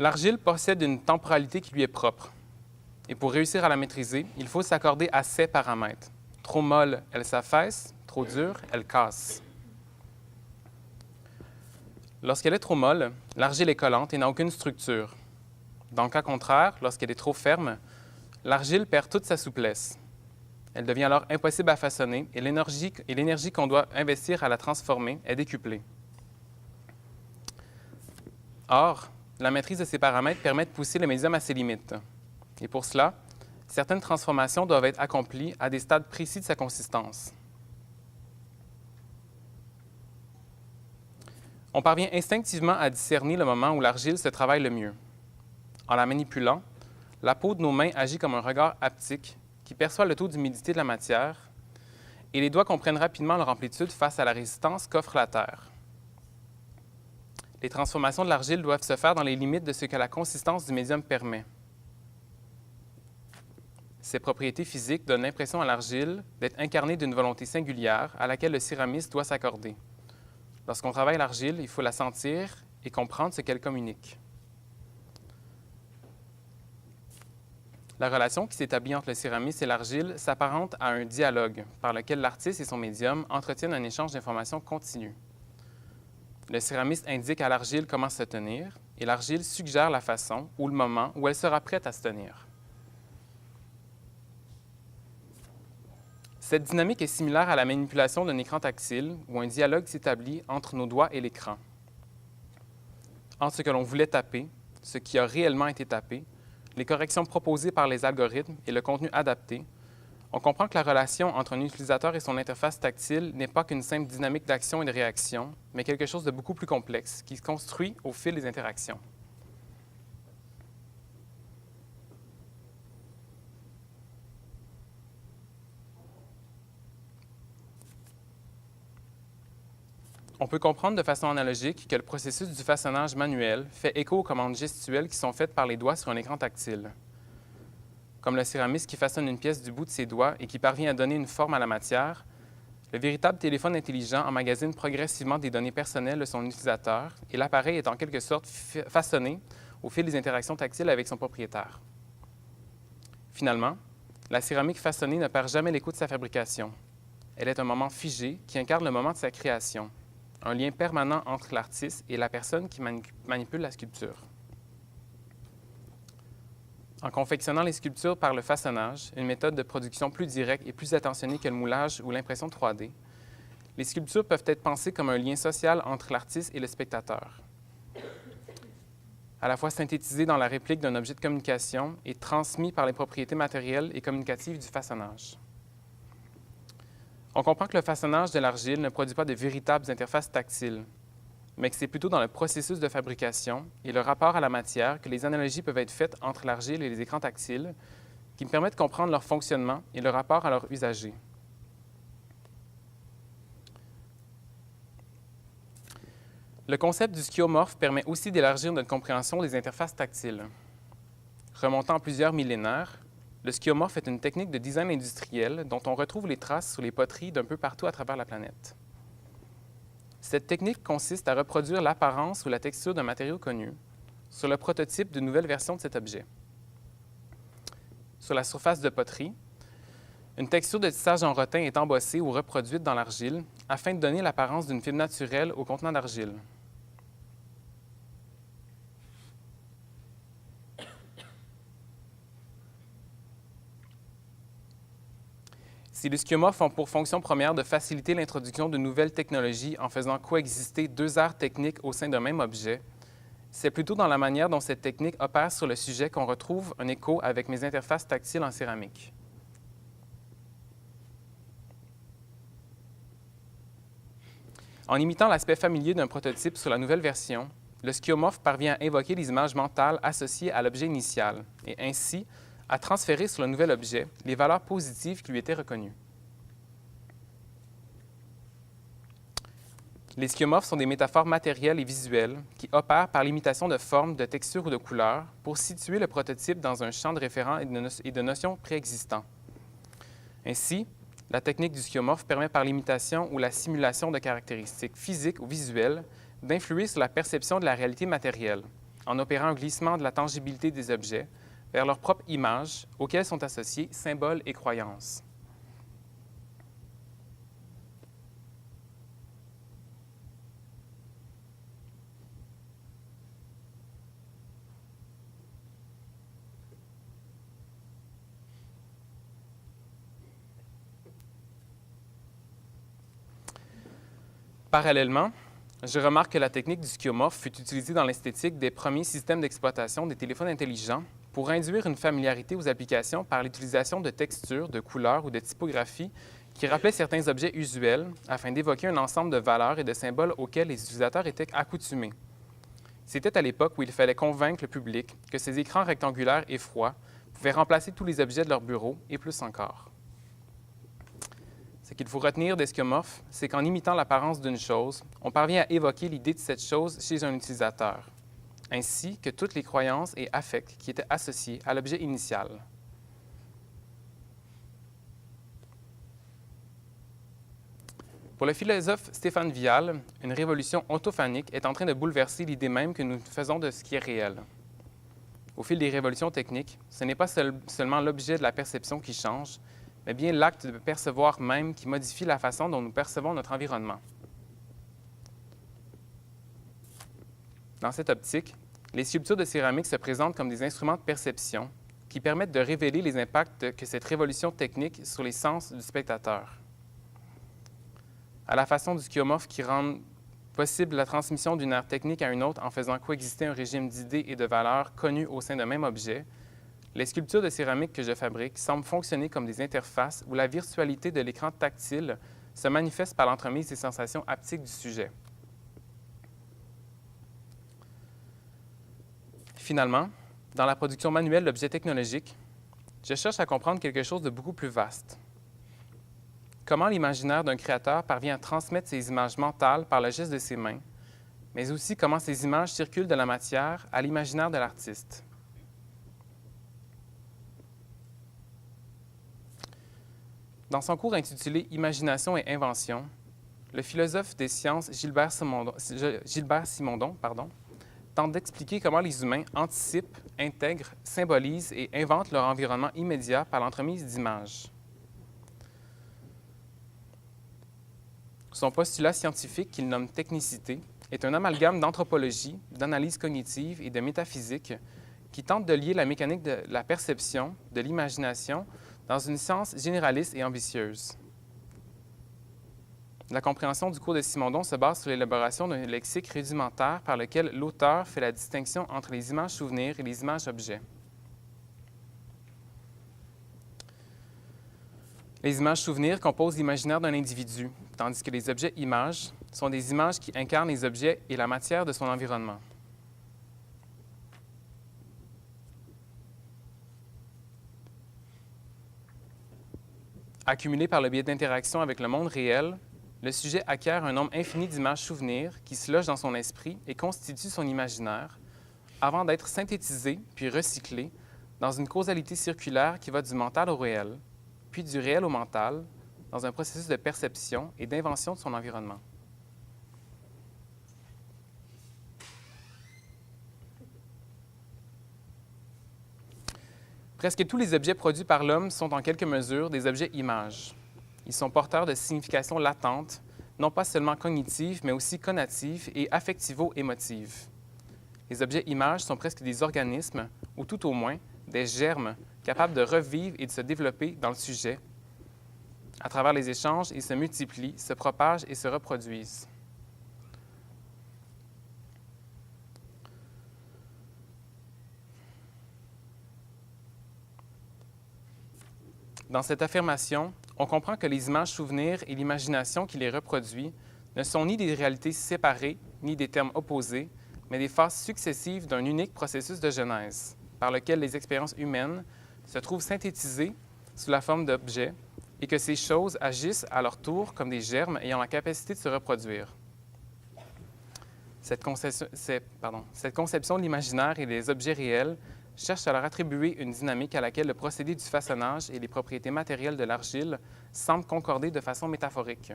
L'argile possède une temporalité qui lui est propre. Et pour réussir à la maîtriser, il faut s'accorder à ses paramètres. Trop molle, elle s'affaisse. Trop dure, elle casse. Lorsqu'elle est trop molle, l'argile est collante et n'a aucune structure. Dans le cas contraire, lorsqu'elle est trop ferme, l'argile perd toute sa souplesse. Elle devient alors impossible à façonner et l'énergie qu'on doit investir à la transformer est décuplée. Or, la maîtrise de ces paramètres permet de pousser le médium à ses limites. Et pour cela, certaines transformations doivent être accomplies à des stades précis de sa consistance. On parvient instinctivement à discerner le moment où l'argile se travaille le mieux. En la manipulant, la peau de nos mains agit comme un regard haptique qui perçoit le taux d'humidité de la matière et les doigts comprennent rapidement leur amplitude face à la résistance qu'offre la terre. Les transformations de l'argile doivent se faire dans les limites de ce que la consistance du médium permet. Ces propriétés physiques donnent l'impression à l'argile d'être incarnée d'une volonté singulière à laquelle le céramiste doit s'accorder. Lorsqu'on travaille l'argile, il faut la sentir et comprendre ce qu'elle communique. La relation qui s'établit entre le céramiste et l'argile s'apparente à un dialogue par lequel l'artiste et son médium entretiennent un échange d'informations continu. Le céramiste indique à l'argile comment se tenir et l'argile suggère la façon ou le moment où elle sera prête à se tenir. Cette dynamique est similaire à la manipulation d'un écran tactile où un dialogue s'établit entre nos doigts et l'écran. Entre ce que l'on voulait taper, ce qui a réellement été tapé, les corrections proposées par les algorithmes et le contenu adapté, on comprend que la relation entre un utilisateur et son interface tactile n'est pas qu'une simple dynamique d'action et de réaction, mais quelque chose de beaucoup plus complexe qui se construit au fil des interactions. On peut comprendre de façon analogique que le processus du façonnage manuel fait écho aux commandes gestuelles qui sont faites par les doigts sur un écran tactile. Comme le céramiste qui façonne une pièce du bout de ses doigts et qui parvient à donner une forme à la matière, le véritable téléphone intelligent emmagasine progressivement des données personnelles de son utilisateur et l'appareil est en quelque sorte façonné au fil des interactions tactiles avec son propriétaire. Finalement, la céramique façonnée ne perd jamais l'écho de sa fabrication. Elle est un moment figé qui incarne le moment de sa création, un lien permanent entre l'artiste et la personne qui manipule la sculpture. En confectionnant les sculptures par le façonnage, une méthode de production plus directe et plus attentionnée que le moulage ou l'impression 3D, les sculptures peuvent être pensées comme un lien social entre l'artiste et le spectateur. À la fois synthétisé dans la réplique d'un objet de communication et transmis par les propriétés matérielles et communicatives du façonnage. On comprend que le façonnage de l'argile ne produit pas de véritables interfaces tactiles, mais que c'est plutôt dans le processus de fabrication et le rapport à la matière que les analogies peuvent être faites entre l'argile et les écrans tactiles qui me permettent de comprendre leur fonctionnement et le rapport à leur usager. Le concept du skiomorphe permet aussi d'élargir notre compréhension des interfaces tactiles. Remontant à plusieurs millénaires, le skiomorphe est une technique de design industriel dont on retrouve les traces sur les poteries d'un peu partout à travers la planète. Cette technique consiste à reproduire l'apparence ou la texture d'un matériau connu sur le prototype d'une nouvelle version de cet objet. Sur la surface de poterie, une texture de tissage en rotin est embossée ou reproduite dans l'argile afin de donner l'apparence d'une fibre naturelle au contenant d'argile. Si les skiomorphes ont pour fonction première de faciliter l'introduction de nouvelles technologies en faisant coexister deux aires techniques au sein d'un même objet, c'est plutôt dans la manière dont cette technique opère sur le sujet qu'on retrouve un écho avec mes interfaces tactiles en céramique. En imitant l'aspect familier d'un prototype sur la nouvelle version, le skiomorphe parvient à invoquer les images mentales associées à l'objet initial et ainsi à transférer sur le nouvel objet les valeurs positives qui lui étaient reconnues. Les skiomorphes sont des métaphores matérielles et visuelles qui opèrent par l'imitation de formes, de textures ou de couleurs pour situer le prototype dans un champ de référents et de notions préexistants. Ainsi, la technique du skiomorphe permet par l'imitation ou la simulation de caractéristiques physiques ou visuelles d'influer sur la perception de la réalité matérielle, en opérant un glissement de la tangibilité des objets vers leur propre image, auxquelles sont associés symboles et croyances. Parallèlement, je remarque que la technique du skeuomorphe fut utilisée dans l'esthétique des premiers systèmes d'exploitation des téléphones intelligents pour induire une familiarité aux applications par l'utilisation de textures, de couleurs ou de typographies qui rappelaient certains objets usuels afin d'évoquer un ensemble de valeurs et de symboles auxquels les utilisateurs étaient accoutumés. C'était à l'époque où il fallait convaincre le public que ces écrans rectangulaires et froids pouvaient remplacer tous les objets de leur bureau et plus encore. Ce qu'il faut retenir des skeuomorphes, c'est qu'en imitant l'apparence d'une chose, on parvient à évoquer l'idée de cette chose chez un utilisateur, ainsi que toutes les croyances et affects qui étaient associés à l'objet initial. Pour le philosophe Stéphane Vial, une révolution ontophonique est en train de bouleverser l'idée même que nous faisons de ce qui est réel. Au fil des révolutions techniques, ce n'est pas seulement l'objet de la perception qui change, mais bien l'acte de percevoir même qui modifie la façon dont nous percevons notre environnement. Dans cette optique, les sculptures de céramique se présentent comme des instruments de perception qui permettent de révéler les impacts que cette révolution technique sur les sens du spectateur. À la façon du skeuomorphe qui rend possible la transmission d'une ère technique à une autre en faisant coexister un régime d'idées et de valeurs connus au sein d'un même objet, les sculptures de céramique que je fabrique semblent fonctionner comme des interfaces où la virtualité de l'écran tactile se manifeste par l'entremise des sensations haptiques du sujet. Finalement, dans la production manuelle d'objets technologiques, je cherche à comprendre quelque chose de beaucoup plus vaste. Comment l'imaginaire d'un créateur parvient à transmettre ses images mentales par le geste de ses mains, mais aussi comment ces images circulent de la matière à l'imaginaire de l'artiste. Dans son cours intitulé « Imagination et invention », le philosophe des sciences Gilbert Simondon tente d'expliquer comment les humains anticipent, intègrent, symbolisent et inventent leur environnement immédiat par l'entremise d'images. Son postulat scientifique, qu'il nomme technicité, est un amalgame d'anthropologie, d'analyse cognitive et de métaphysique qui tente de lier la mécanique de la perception, de l'imagination, dans une science généraliste et ambitieuse. La compréhension du cours de Simondon se base sur l'élaboration d'un lexique rudimentaire par lequel l'auteur fait la distinction entre les images souvenirs et les images objets. Les images souvenirs composent l'imaginaire d'un individu, tandis que les objets images sont des images qui incarnent les objets et la matière de son environnement. Accumulé par le biais d'interactions avec le monde réel, le sujet acquiert un nombre infini d'images souvenirs qui se logent dans son esprit et constituent son imaginaire, avant d'être synthétisés puis recyclés dans une causalité circulaire qui va du mental au réel, puis du réel au mental, dans un processus de perception et d'invention de son environnement. Presque tous les objets produits par l'homme sont en quelque mesure des objets images. Ils sont porteurs de significations latentes, non pas seulement cognitives, mais aussi connatives et affectivo-émotives. Les objets images sont presque des organismes, ou tout au moins des germes, capables de revivre et de se développer dans le sujet. À travers les échanges, ils se multiplient, se propagent et se reproduisent. Dans cette affirmation, on comprend que les images souvenirs et l'imagination qui les reproduit ne sont ni des réalités séparées, ni des termes opposés, mais des phases successives d'un unique processus de genèse, par lequel les expériences humaines se trouvent synthétisées sous la forme d'objets et que ces choses agissent à leur tour comme des germes ayant la capacité de se reproduire. Cette conception de l'imaginaire et des objets réels cherche à leur attribuer une dynamique à laquelle le procédé du façonnage et les propriétés matérielles de l'argile semblent concorder de façon métaphorique.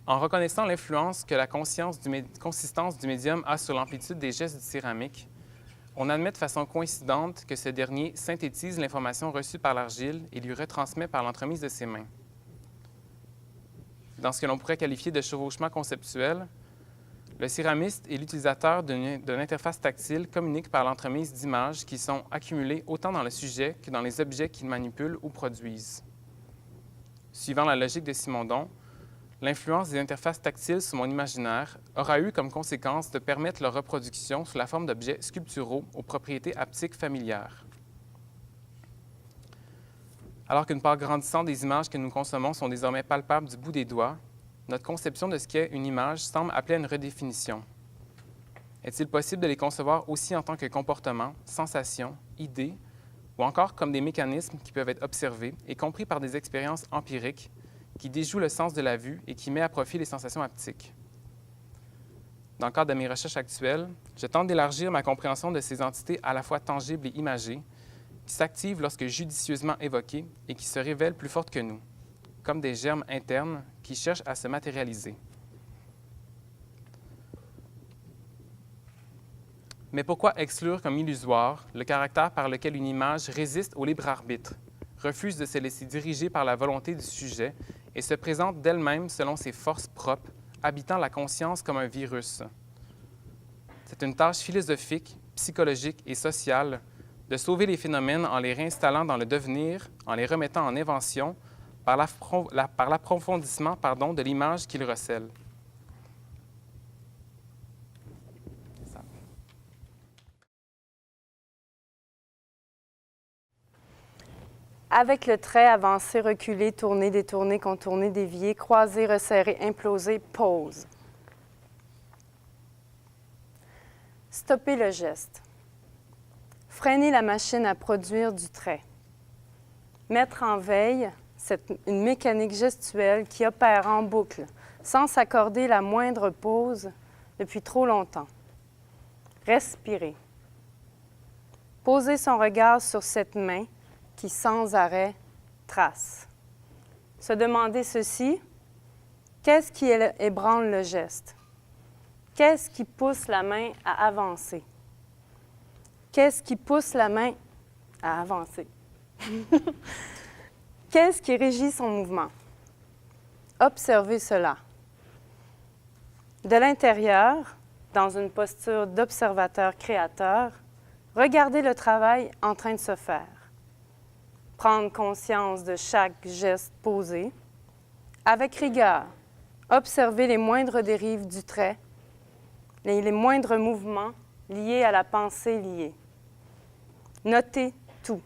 En reconnaissant l'influence que la consistance du médium a sur l'amplitude des gestes du céramique, on admet de façon coïncidente que ce dernier synthétise l'information reçue par l'argile et lui retransmet par l'entremise de ses mains. Dans ce que l'on pourrait qualifier de chevauchement conceptuel, le céramiste et l'utilisateur d'une interface tactile communiquent par l'entremise d'images qui sont accumulées autant dans le sujet que dans les objets qu'ils manipulent ou produisent. Suivant la logique de Simondon, l'influence des interfaces tactiles sur mon imaginaire aura eu comme conséquence de permettre leur reproduction sous la forme d'objets sculpturaux aux propriétés haptiques familières. Alors qu'une part grandissante des images que nous consommons sont désormais palpables du bout des doigts, notre conception de ce qu'est une image semble appeler à une redéfinition. Est-il possible de les concevoir aussi en tant que comportements, sensations, idées, ou encore comme des mécanismes qui peuvent être observés et compris par des expériences empiriques qui déjouent le sens de la vue et qui met à profit les sensations haptiques? Dans le cadre de mes recherches actuelles, je tente d'élargir ma compréhension de ces entités à la fois tangibles et imagées, qui s'activent lorsque judicieusement évoquées et qui se révèlent plus fortes que nous, comme des germes internes qui cherchent à se matérialiser. Mais pourquoi exclure comme illusoire le caractère par lequel une image résiste au libre arbitre, refuse de se laisser diriger par la volonté du sujet et se présente d'elle-même selon ses forces propres, habitant la conscience comme un virus? C'est une tâche philosophique, psychologique et sociale de sauver les phénomènes en les réinstallant dans le devenir, en les remettant en invention, par l'approfondissement de l'image qu'ils recèlent. Avec le trait avancé, reculé, tourné, détourné, contourné, dévié, croisé, resserré, implosé, pause. Stopper le geste. Freiner la machine à produire du trait. Mettre en veille une mécanique gestuelle qui opère en boucle, sans s'accorder la moindre pause depuis trop longtemps. Respirer. Poser son regard sur cette main qui, sans arrêt, trace. Se demander ceci, qu'est-ce qui ébranle le geste? Qu'est-ce qui pousse la main à avancer? Qu'est-ce qui pousse la main à avancer? Qu'est-ce qui régit son mouvement? Observez cela. De l'intérieur, dans une posture d'observateur-créateur, regardez le travail en train de se faire. Prendre conscience de chaque geste posé. Avec rigueur, observez les moindres dérives du trait, les moindres mouvements liés à la pensée liée. Notez tout.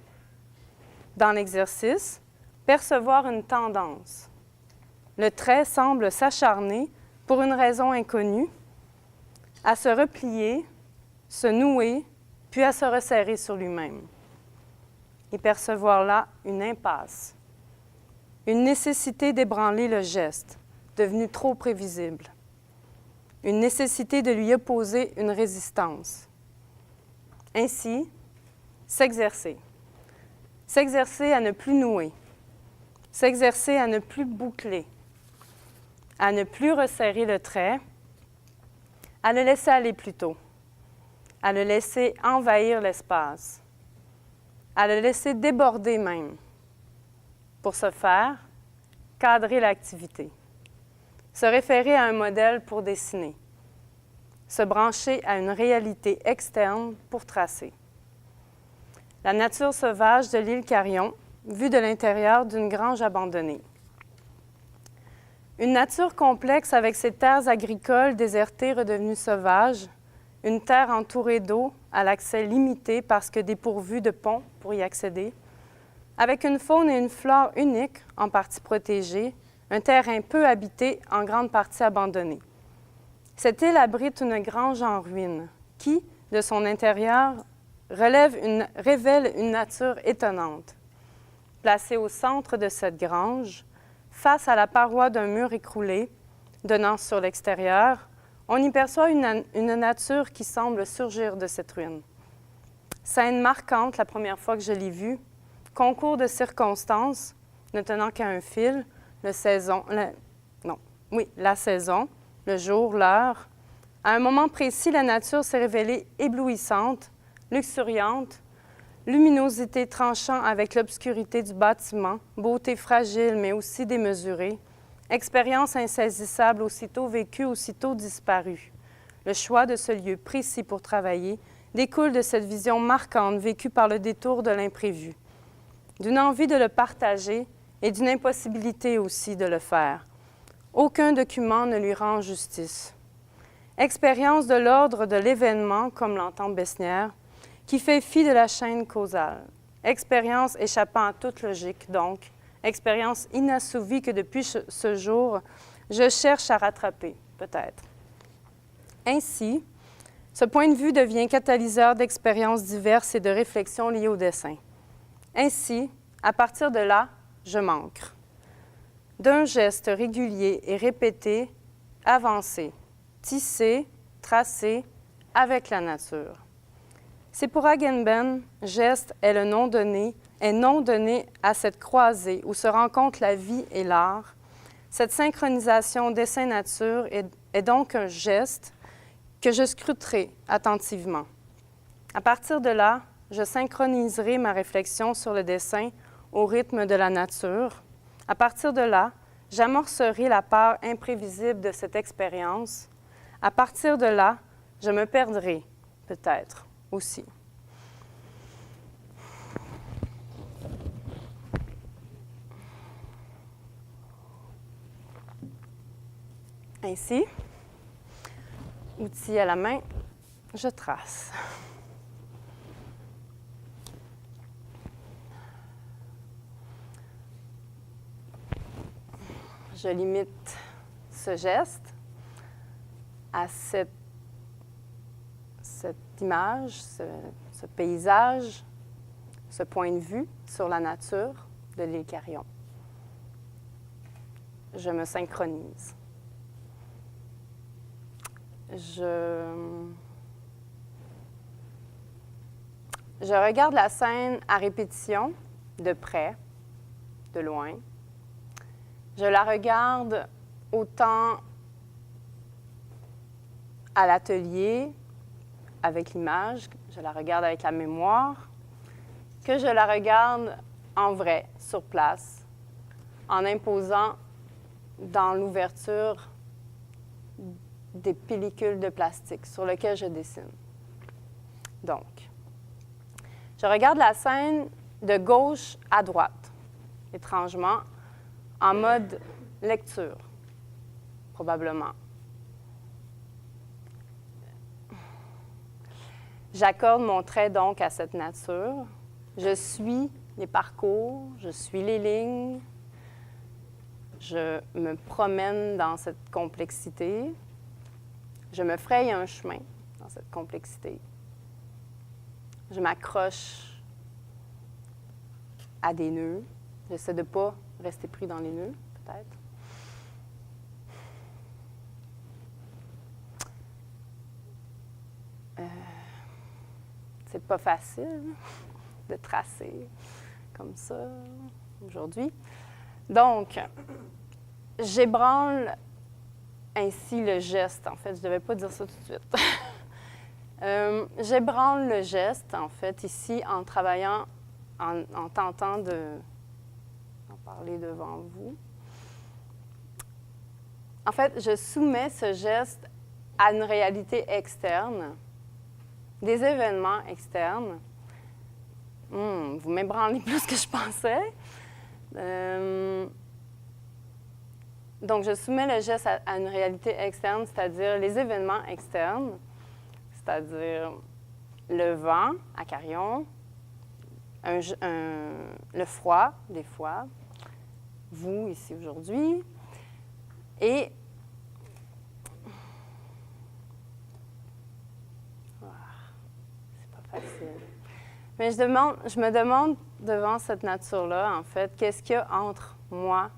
Dans l'exercice, percevoir une tendance. Le trait semble s'acharner, pour une raison inconnue, à se replier, se nouer, puis à se resserrer sur lui-même. Et percevoir là une impasse, une nécessité d'ébranler le geste, devenu trop prévisible, une nécessité de lui opposer une résistance. Ainsi, s'exercer. S'exercer à ne plus nouer, s'exercer à ne plus boucler, à ne plus resserrer le trait, à le laisser aller plutôt, à le laisser envahir l'espace, à le laisser déborder même. Pour ce faire, cadrer l'activité, se référer à un modèle pour dessiner, se brancher à une réalité externe pour tracer. La nature sauvage de l'île Carillon, vue de l'intérieur d'une grange abandonnée. Une nature complexe avec ses terres agricoles désertées redevenues sauvages, une terre entourée d'eau à l'accès limité parce que dépourvue de ponts pour y accéder, avec une faune et une flore uniques, en partie protégées, un terrain peu habité, en grande partie abandonné. Cette île abrite une grange en ruine qui, de son intérieur, révèle une nature étonnante. Placée au centre de cette grange, face à la paroi d'un mur écroulé, donnant sur l'extérieur, on y perçoit une nature qui semble surgir de cette ruine. Scène marquante la première fois que je l'ai vue, concours de circonstances, ne tenant qu'à un fil, Oui, la saison, le jour, l'heure. À un moment précis, la nature s'est révélée éblouissante, luxuriante, luminosité tranchant avec l'obscurité du bâtiment, beauté fragile mais aussi démesurée, expérience insaisissable aussitôt vécue, aussitôt disparue. Le choix de ce lieu précis pour travailler découle de cette vision marquante vécue par le détour de l'imprévu, d'une envie de le partager et d'une impossibilité aussi de le faire. Aucun document ne lui rend justice. Expérience de l'ordre de l'événement, comme l'entend Besnier, qui fait fi de la chaîne causale. Expérience échappant à toute logique, donc, expérience inassouvie que depuis ce jour, je cherche à rattraper, peut-être. Ainsi, ce point de vue devient catalyseur d'expériences diverses et de réflexions liées au dessin. Ainsi, à partir de là, je m'ancre. D'un geste régulier et répété, avancé, tissé, tracé, avec la nature. C'est pour Agamben, geste est non donné à cette croisée où se rencontrent la vie et l'art. Cette synchronisation dessin-nature est donc un geste que je scruterai attentivement. À partir de là, je synchroniserai ma réflexion sur le dessin au rythme de la nature. À partir de là, j'amorcerai la part imprévisible de cette expérience. À partir de là, je me perdrai, peut-être, aussi. Ainsi, outil à la main, je trace. Je limite ce geste à cette image, ce paysage, ce point de vue sur la nature de l'île Carillon. Je me synchronise. Je regarde la scène à répétition, de près, de loin. Je la regarde autant à l'atelier, avec l'image, je la regarde avec la mémoire, que je la regarde en vrai, sur place, en imposant dans l'ouverture des pellicules de plastique sur lesquelles je dessine. Donc, je regarde la scène de gauche à droite, étrangement, en mode lecture, probablement. J'accorde mon trait donc à cette nature. Je suis les parcours, je suis les lignes. Je me promène dans cette complexité. Je me fraye un chemin dans cette complexité. Je m'accroche à des nœuds. J'essaie de ne pas rester pris dans les nœuds, peut-être. C'est pas facile de tracer comme ça aujourd'hui. Donc, j'ébranle ainsi le geste. En fait, je ne devais pas dire ça tout de suite. J'ébranle le geste, en fait, ici, en travaillant, en tentant d'en parler devant vous. En fait, je soumets ce geste à une réalité externe, des événements externes. Vous m'ébranlez plus que je pensais. Donc, je soumets le geste à une réalité externe, c'est-à-dire les événements externes, c'est-à-dire le vent à Carillon, le froid, des fois, vous, ici, aujourd'hui, et c'est pas facile. Mais je me demande, devant cette nature-là, en fait, qu'est-ce qu'il y a entre moi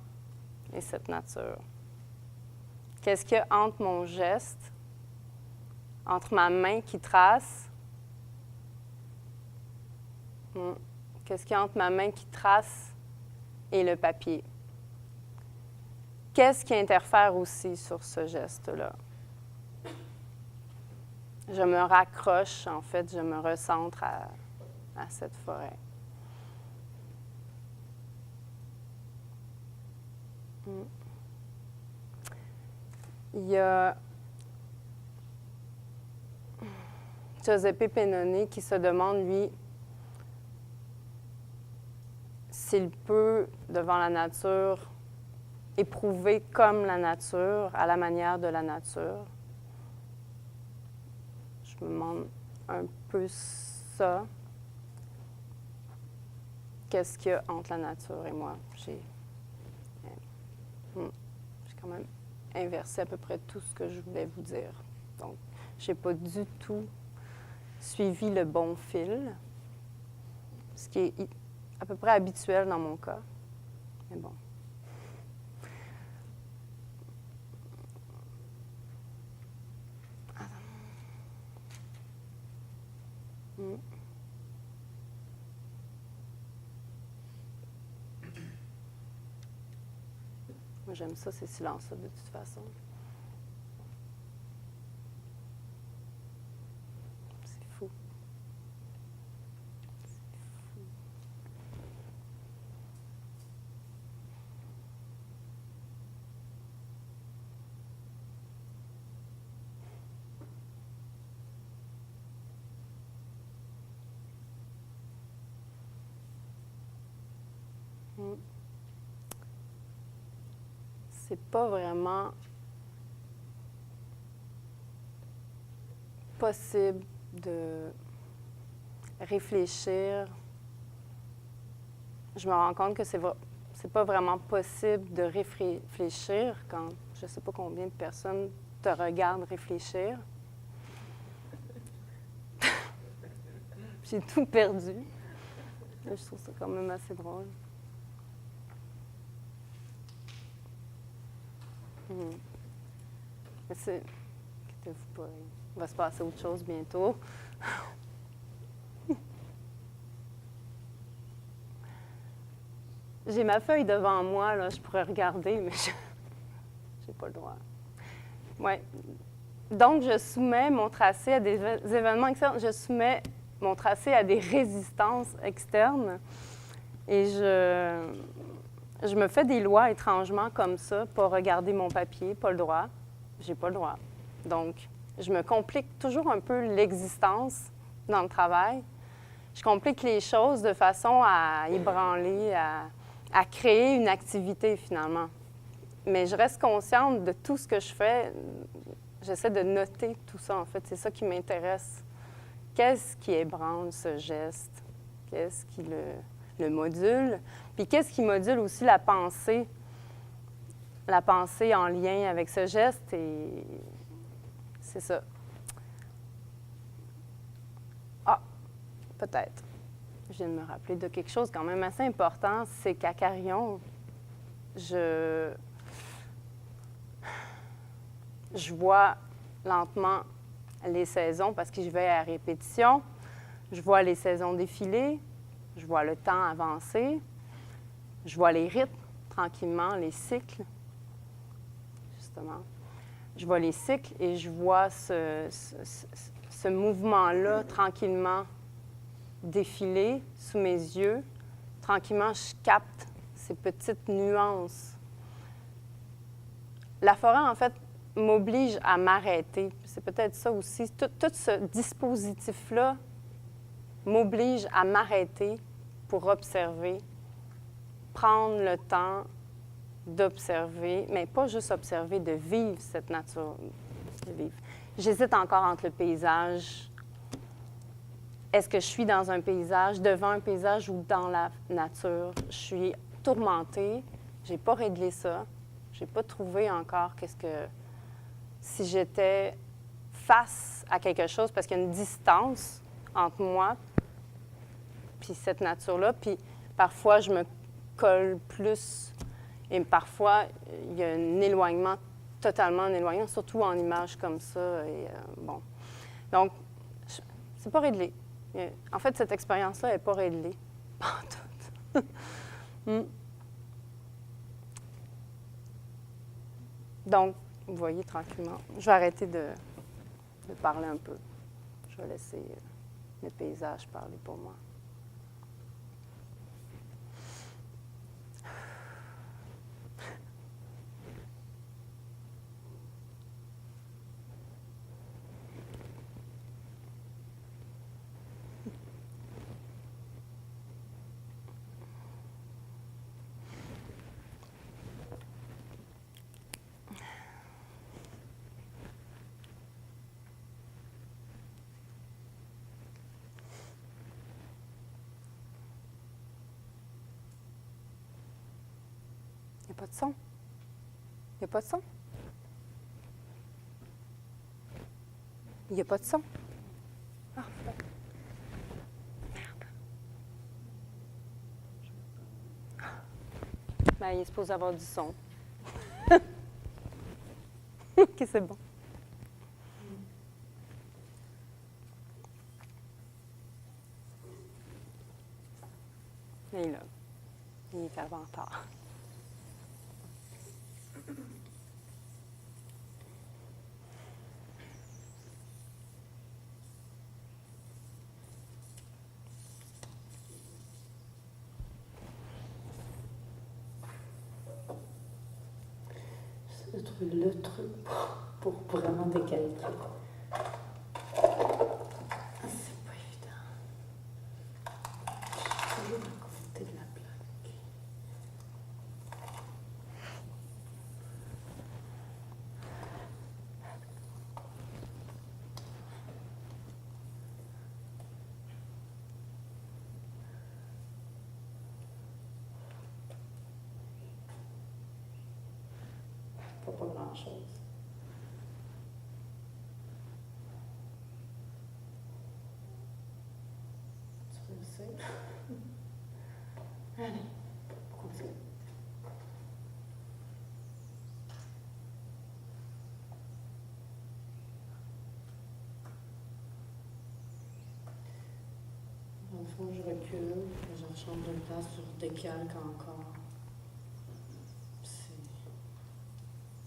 et cette nature? Qu'est-ce qu'il y a entre mon geste, entre ma main qui trace? Qu'est-ce qu'il y a entre ma main qui trace et le papier? qu'est-ce qui interfère aussi sur ce geste-là? Je me raccroche, en fait, je me recentre à cette forêt. Il y a Giuseppe Pennone qui se demande, lui, s'il peut, devant la nature, éprouver comme la nature, à la manière de la nature. Je me demande un peu ça. Qu'est-ce qu'il y a entre la nature et moi? J'ai quand même inversé à peu près tout ce que je voulais vous dire. Donc, je n'ai pas du tout suivi le bon fil, ce qui est à peu près habituel dans mon cas. Mais bon. Moi, j'aime ça, ces silences-là, de toute façon. C'est fou. C'est pas vraiment possible de réfléchir. Je me rends compte que c'est pas vraiment possible de réfléchir quand je sais pas combien de personnes te regardent réfléchir. J'ai tout perdu. Je trouve ça quand même assez drôle. Mais c'est... Inquiétez-vous pas, il va se passer autre chose bientôt. J'ai ma feuille devant moi, là, je pourrais regarder, mais je n'ai pas le droit. Ouais. Donc, je soumets mon tracé à des événements externes. Je soumets mon tracé à des résistances externes. Et je me fais des lois étrangement comme ça, pas regarder mon papier, pas le droit. J'ai pas le droit. Donc, je me complique toujours un peu l'existence dans le travail. Je complique les choses de façon à ébranler, à créer une activité finalement. Mais je reste consciente de tout ce que je fais. J'essaie de noter tout ça, en fait. C'est ça qui m'intéresse. Qu'est-ce qui ébranle ce geste? Qu'est-ce qui le module? Puis qu'est-ce qui module aussi la pensée en lien avec ce geste? Et c'est ça. Ah, peut-être. Je viens de me rappeler de quelque chose quand même assez important, c'est qu'à Carillon, je vois lentement les saisons parce que je vais à répétition. Je vois les saisons défiler, je vois le temps avancer, je vois les rythmes tranquillement, les cycles, justement. Je vois les cycles et je vois ce mouvement-là tranquillement défiler sous mes yeux. Tranquillement, je capte ces petites nuances. La forêt, en fait, m'oblige à m'arrêter. C'est peut-être ça aussi. Tout ce dispositif-là m'oblige à m'arrêter pour observer, prendre le temps d'observer, mais pas juste observer, de vivre cette nature. De vivre. J'hésite encore entre le paysage. Est-ce que je suis dans un paysage, devant un paysage ou dans la nature? Je suis tourmentée. Je n'ai pas réglé ça. Je n'ai pas trouvé encore si j'étais face à quelque chose, parce qu'il y a une distance entre moi puis cette nature-là. Puis parfois, je me colle plus. Et parfois, il y a un éloignement, totalement un éloignement, surtout en images comme ça. Et, bon. Donc, c'est pas réglé. En fait, cette expérience-là n'est pas réglée. Pas toute. Donc, vous voyez tranquillement. Je vais arrêter de parler un peu. Je vais laisser le paysage parler pour moi. Il n'y a pas de son. Il n'y a pas de son. Il n'y a pas de son. Ah, merde. Ben, il est supposé avoir du son. OK, c'est bon. Il est là. Il est arrivé en retard. J'essaie de trouver le truc pour vraiment décalquer. C'est pas évident. Je suis toujours à côté de la plaque. Pas grand-chose. Tu le sais. Allez, continue. Dans le fond, je recule, je rechange de place, je décalque encore.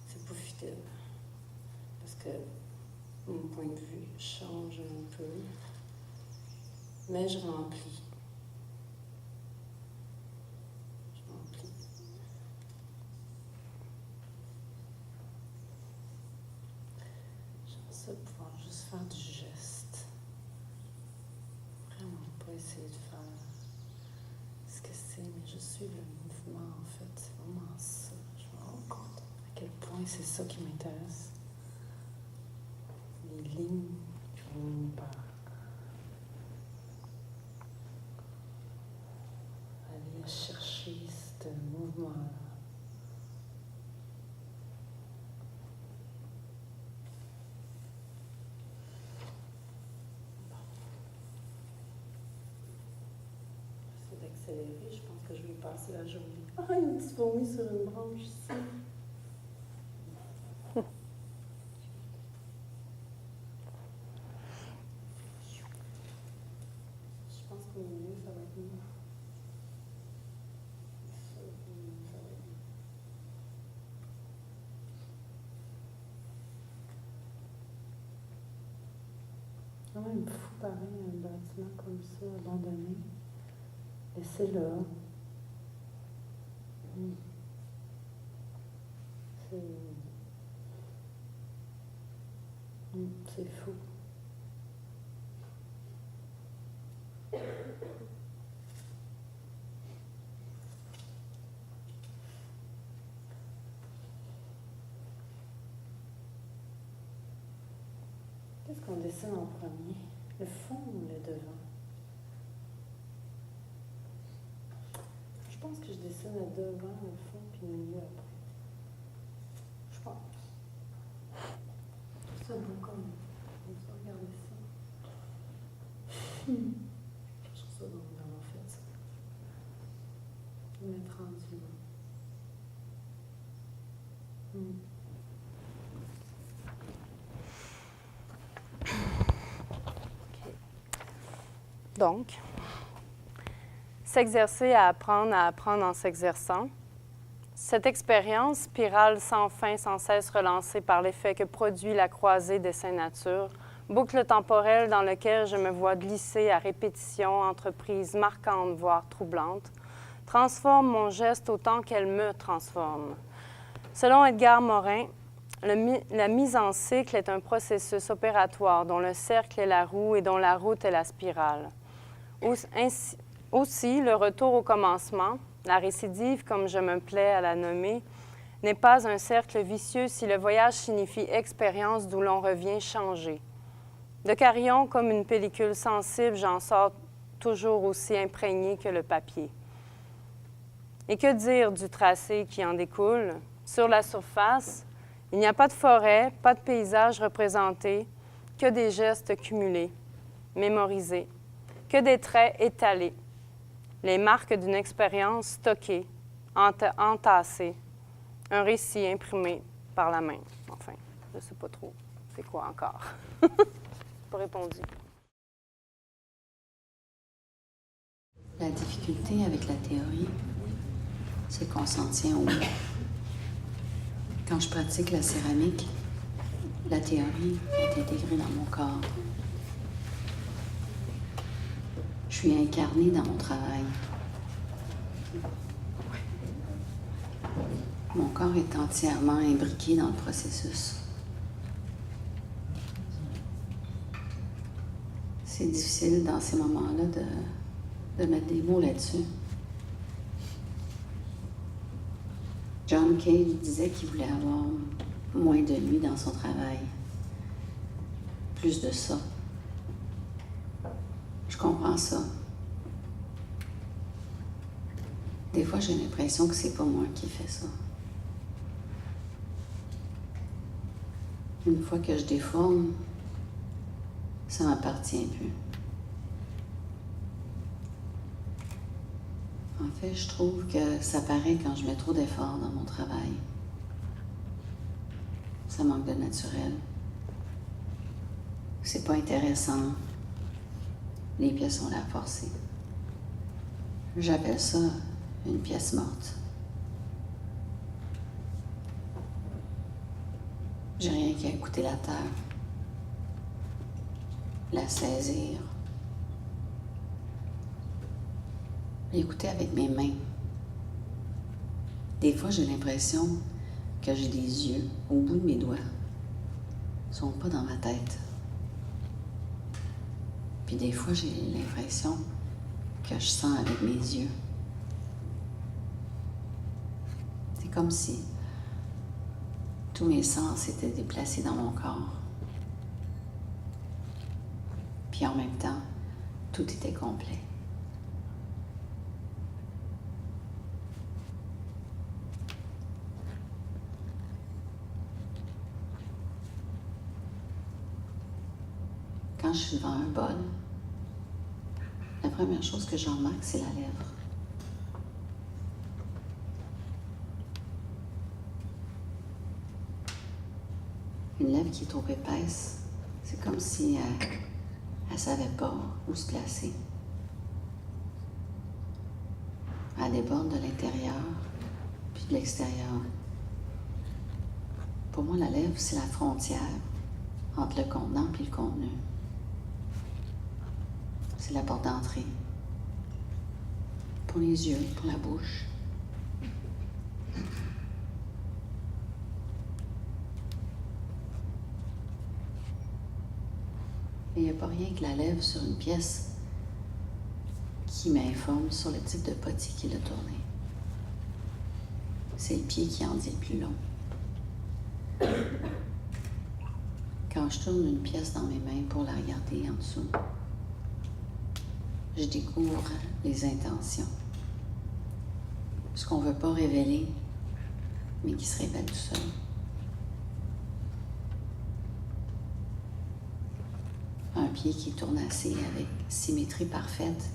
C'est pas fidèle. Parce que mon point de vue change un peu. Mais je remplis. J'aime ça pouvoir juste faire du geste. Vraiment pas essayer de faire ce que c'est, mais je suis le mouvement en fait. C'est vraiment ça. Je me rends compte à quel point c'est ça qui m'intéresse. Les lignes qui vont par aller chercher ce mouvement-là. D'accélérer, je pense que je vais passer la journée. Ah, il y a une petite fourmi sur une branche ici. Je pense qu'au milieu, ça va être mieux. Ça va être mieux. C'est quand même fou, pareil, un bâtiment comme ça, abandonné. Laissez-le. C'est fou. Qu'est-ce qu'on dessine en premier? Le fond ou le devant? Je pense que je dessine le devant, le fond, puis le milieu après. Je pense. C'est beau comme ça, regardez ça. Je trouve ça vraiment fait, ça. Mettre rendu là. Donc, s'exercer à apprendre en s'exerçant, Cette expérience, spirale sans fin, sans cesse relancée par l'effet que produit la croisée des saints natures, boucle temporelle dans laquelle je me vois glisser à répétition entre prises marquantes, voire troublantes, transforme mon geste autant qu'elle me transforme. Selon Edgar Morin, la mise en cycle est un processus opératoire dont le cercle est la roue et dont la route est la spirale. Aussi, le retour au commencement, la récidive comme je me plais à la nommer, n'est pas un cercle vicieux si le voyage signifie expérience d'où l'on revient changé. De Carillon, comme une pellicule sensible, j'en sors toujours aussi imprégné que le papier. Et que dire du tracé qui en découle? Sur la surface, il n'y a pas de forêt, pas de paysage représenté, que des gestes cumulés, mémorisés, que des traits étalés, les marques d'une expérience stockée, entassée, un récit imprimé par la main. Enfin, je ne sais pas trop. C'est quoi encore? Pas répondu. La difficulté avec la théorie, c'est qu'on s'en tient au mot. Quand je pratique la céramique, la théorie est intégrée dans mon corps. Je suis incarnée dans mon travail. Mon corps est entièrement imbriqué dans le processus. C'est difficile dans ces moments-là de mettre des mots là-dessus. John Cage disait qu'il voulait avoir moins de lui dans son travail. Plus de ça. Je comprends ça. Des fois, j'ai l'impression que c'est pas moi qui fais ça. Une fois que je déforme, ça m'appartient plus. En fait, je trouve que ça paraît quand je mets trop d'efforts dans mon travail. Ça manque de naturel. C'est pas intéressant. Les pièces sont là à forcer. J'appelle ça une pièce morte. J'ai rien qu'à écouter la terre, la saisir, l'écouter avec mes mains. Des fois, j'ai l'impression que j'ai des yeux au bout de mes doigts. Ils ne sont pas dans ma tête. Puis des fois, j'ai l'impression que je sens avec mes yeux. C'est comme si tous mes sens étaient déplacés dans mon corps. Puis en même temps, tout était complet. Quand je suis devant un bol, la première chose que j'en remarque, c'est la lèvre. Une lèvre qui est trop épaisse, c'est comme si elle savait pas où se placer. Elle déborde de l'intérieur puis de l'extérieur. Pour moi, la lèvre, c'est la frontière entre le contenant et le contenu. C'est la porte d'entrée. Pour les yeux, pour la bouche. Et il n'y a pas rien que la lèvre sur une pièce qui m'informe sur le type de potier qui l'a tourné. C'est le pied qui en dit le plus long. Quand je tourne une pièce dans mes mains pour la regarder en dessous, je découvre les intentions. Ce qu'on ne veut pas révéler, mais qui se révèle tout seul. Un pied qui tourne assez avec symétrie parfaite,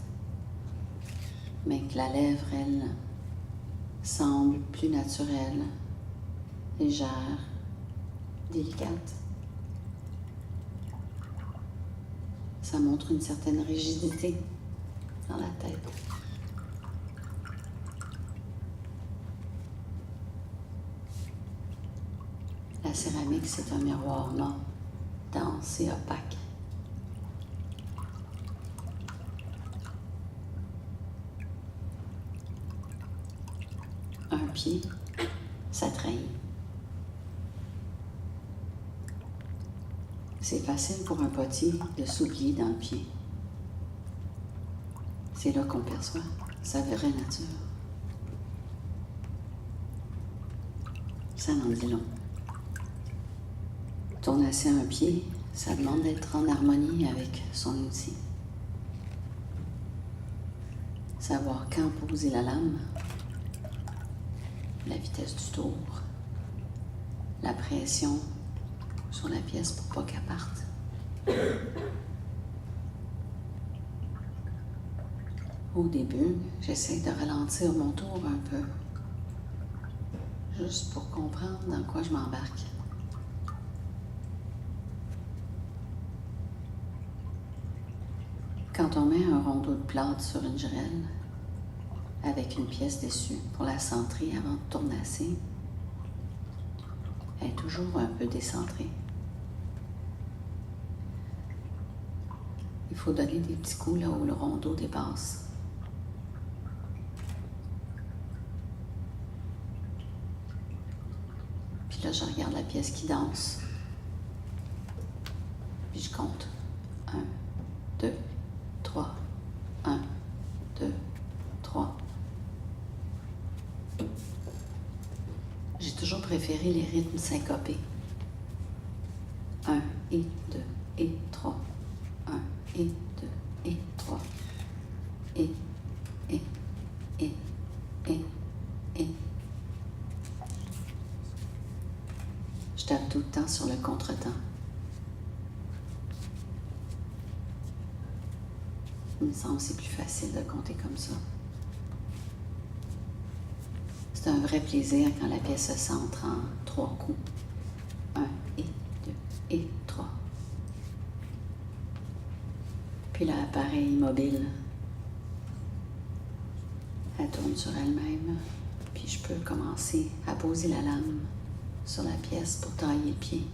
mais que la lèvre, elle, semble plus naturelle, légère, délicate. Ça montre une certaine rigidité dans la tête. La céramique, c'est un miroir mat, dense et opaque. Un pied, ça trahit. C'est facile pour un potier de s'oublier dans le pied. C'est là qu'on perçoit sa vraie nature. Ça n'en dit long. Tourner un pied, ça demande d'être en harmonie avec son outil. Savoir quand poser la lame, la vitesse du tour, la pression sur la pièce pour pas qu'elle parte. Au début, j'essaie de ralentir mon tour un peu, juste pour comprendre dans quoi je m'embarque. Quand on met un rondeau de plâtre sur une grêle, avec une pièce dessus pour la centrer avant de tournasser, elle est toujours un peu décentrée. Il faut donner des petits coups là où le rondeau dépasse. Puis là, je regarde la pièce qui danse. Puis je compte. 1, 2, 3. 1, 2, 3. J'ai toujours préféré les rythmes syncopés. 1 et 2 et 3. 1 et 2 et 3. Et. Je tape tout le temps sur le contretemps. Il me semble que c'est plus facile de compter comme ça. C'est un vrai plaisir quand la pièce se centre en 3 coups. 1 et 2 et 3. Puis là, appareil immobile. Elle tourne sur elle-même, puis je peux commencer à poser la lame sur la pièce pour tailler le pied.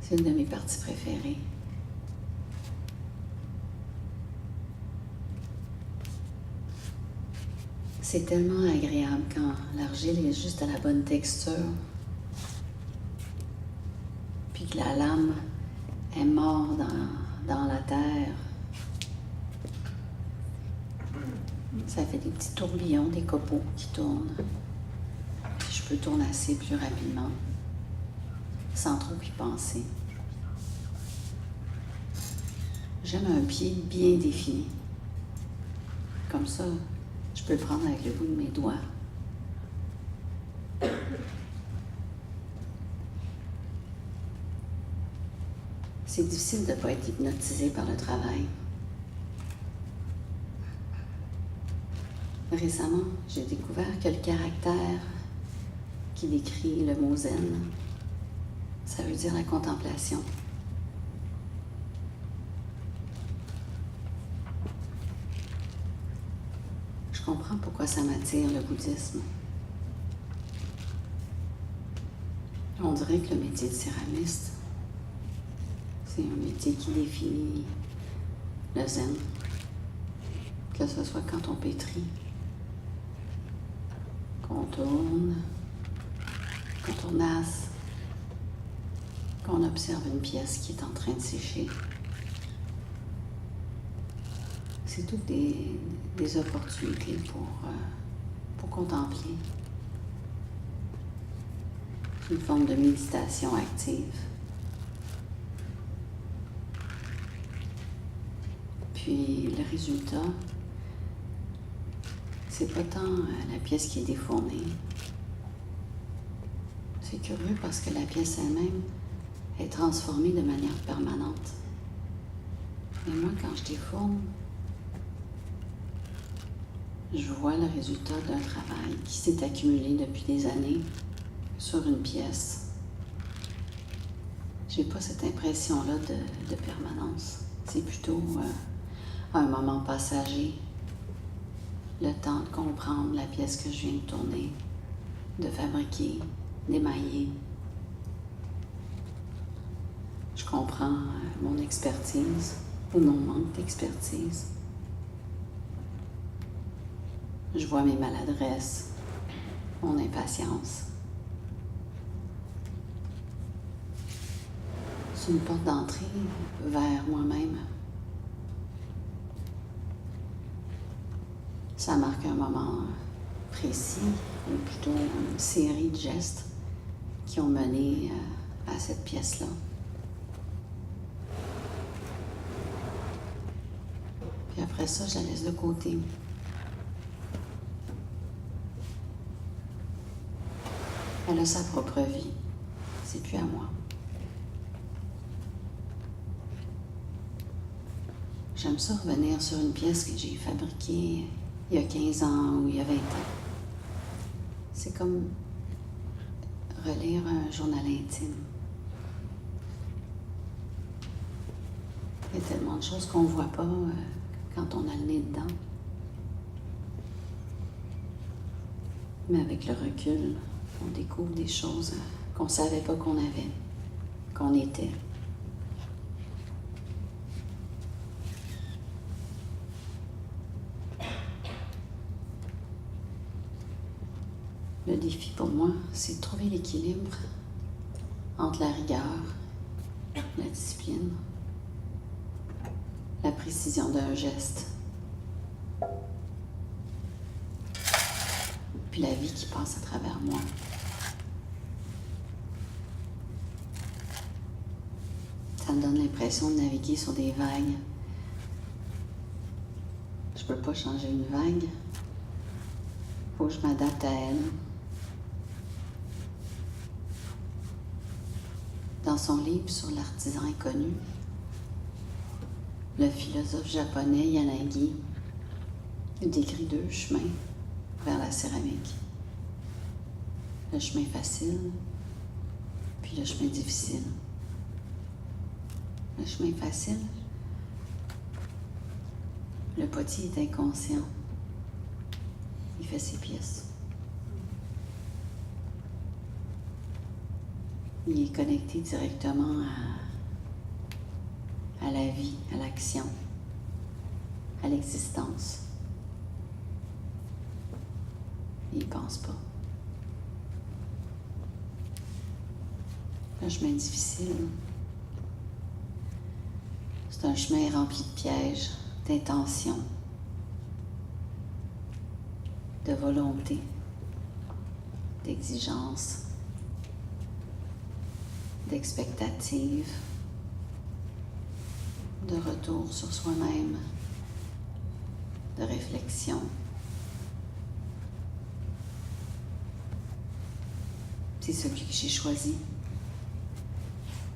C'est une de mes parties préférées. C'est tellement agréable quand l'argile est juste à la bonne texture, puis que la lame est morte dans la terre. Ça fait des petits tourbillons, des copeaux qui tournent. Puis je peux tournasser plus rapidement, sans trop y penser. J'aime un pied bien défini. Comme ça, je peux le prendre avec le bout de mes doigts. C'est difficile de ne pas être hypnotisé par le travail. Récemment, j'ai découvert que le caractère qui décrit le mot zen, ça veut dire la contemplation. Je comprends pourquoi ça m'attire, le bouddhisme. On dirait que le métier de céramiste, c'est un métier qui définit le zen. Que ce soit quand on pétrit, qu'on tourne, qu'on tournasse, qu'on observe une pièce qui est en train de sécher. C'est toutes des opportunités pour contempler. C'est une forme de méditation active. Puis le résultat, c'est pas tant la pièce qui est défournée. C'est curieux parce que la pièce elle-même est transformée de manière permanente. Mais moi, quand je défourne, je vois le résultat d'un travail qui s'est accumulé depuis des années sur une pièce. J'ai pas cette impression-là de permanence. C'est plutôt un moment passager, le temps de comprendre la pièce que je viens de tourner, de fabriquer, d'émailler. Je comprends mon expertise ou mon manque d'expertise. Je vois mes maladresses, mon impatience. C'est une porte d'entrée vers moi-même. Ça marque un moment précis, ou plutôt une série de gestes qui ont mené à cette pièce-là. Puis après ça, je la laisse de côté. Elle a sa propre vie. C'est plus à moi. J'aime ça revenir sur une pièce que j'ai fabriquée il y a 15 ans ou il y a 20 ans. C'est comme relire un journal intime. Il y a tellement de choses qu'on ne voit pas quand on a le nez dedans. Mais avec le recul, on découvre des choses qu'on ne savait pas qu'on avait, qu'on était. Le défi pour moi, c'est de trouver l'équilibre entre la rigueur, la discipline, la précision d'un geste, puis la vie qui passe à travers moi. Ça me donne l'impression de naviguer sur des vagues. Je peux pas changer une vague. Faut que je m'adapte à elle. Dans son livre sur l'artisan inconnu, le philosophe japonais Yanagi décrit 2 chemins vers la céramique. Le chemin facile, puis le chemin difficile. Le chemin facile, le potier est inconscient. Il fait ses pièces. Il est connecté directement à la vie, à l'action, à l'existence. Il ne pense pas. Un chemin difficile. C'est un chemin rempli de pièges, d'intentions, de volonté, d'exigence, d'expectative, de retour sur soi-même, de réflexion. C'est celui que j'ai choisi.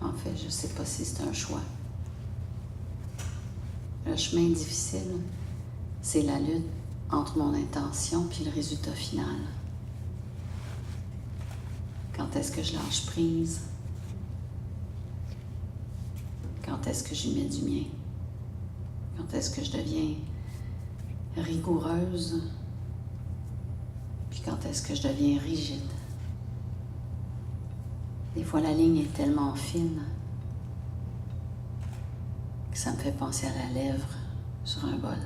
En fait, je ne sais pas si c'est un choix. Le chemin difficile, c'est la lutte entre mon intention puis le résultat final. Quand est-ce que je lâche prise? Quand est-ce que j'y mets du mien? Quand est-ce que je deviens rigoureuse? Puis quand est-ce que je deviens rigide? Des fois, la ligne est tellement fine que ça me fait penser à la lèvre sur un bol.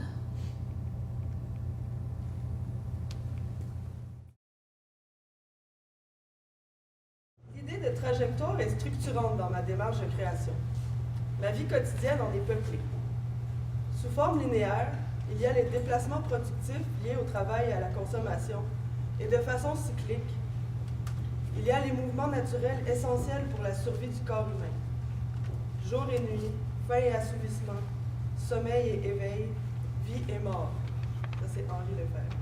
L'idée de trajectoire est structurante dans ma démarche de création. Ma vie quotidienne en est peuplée. Sous forme linéaire, il y a les déplacements productifs liés au travail et à la consommation, et de façon cyclique, il y a les mouvements naturels essentiels pour la survie du corps humain. Jour et nuit, faim et assouvissement, sommeil et éveil, vie et mort. Ça, c'est Henri Lefebvre.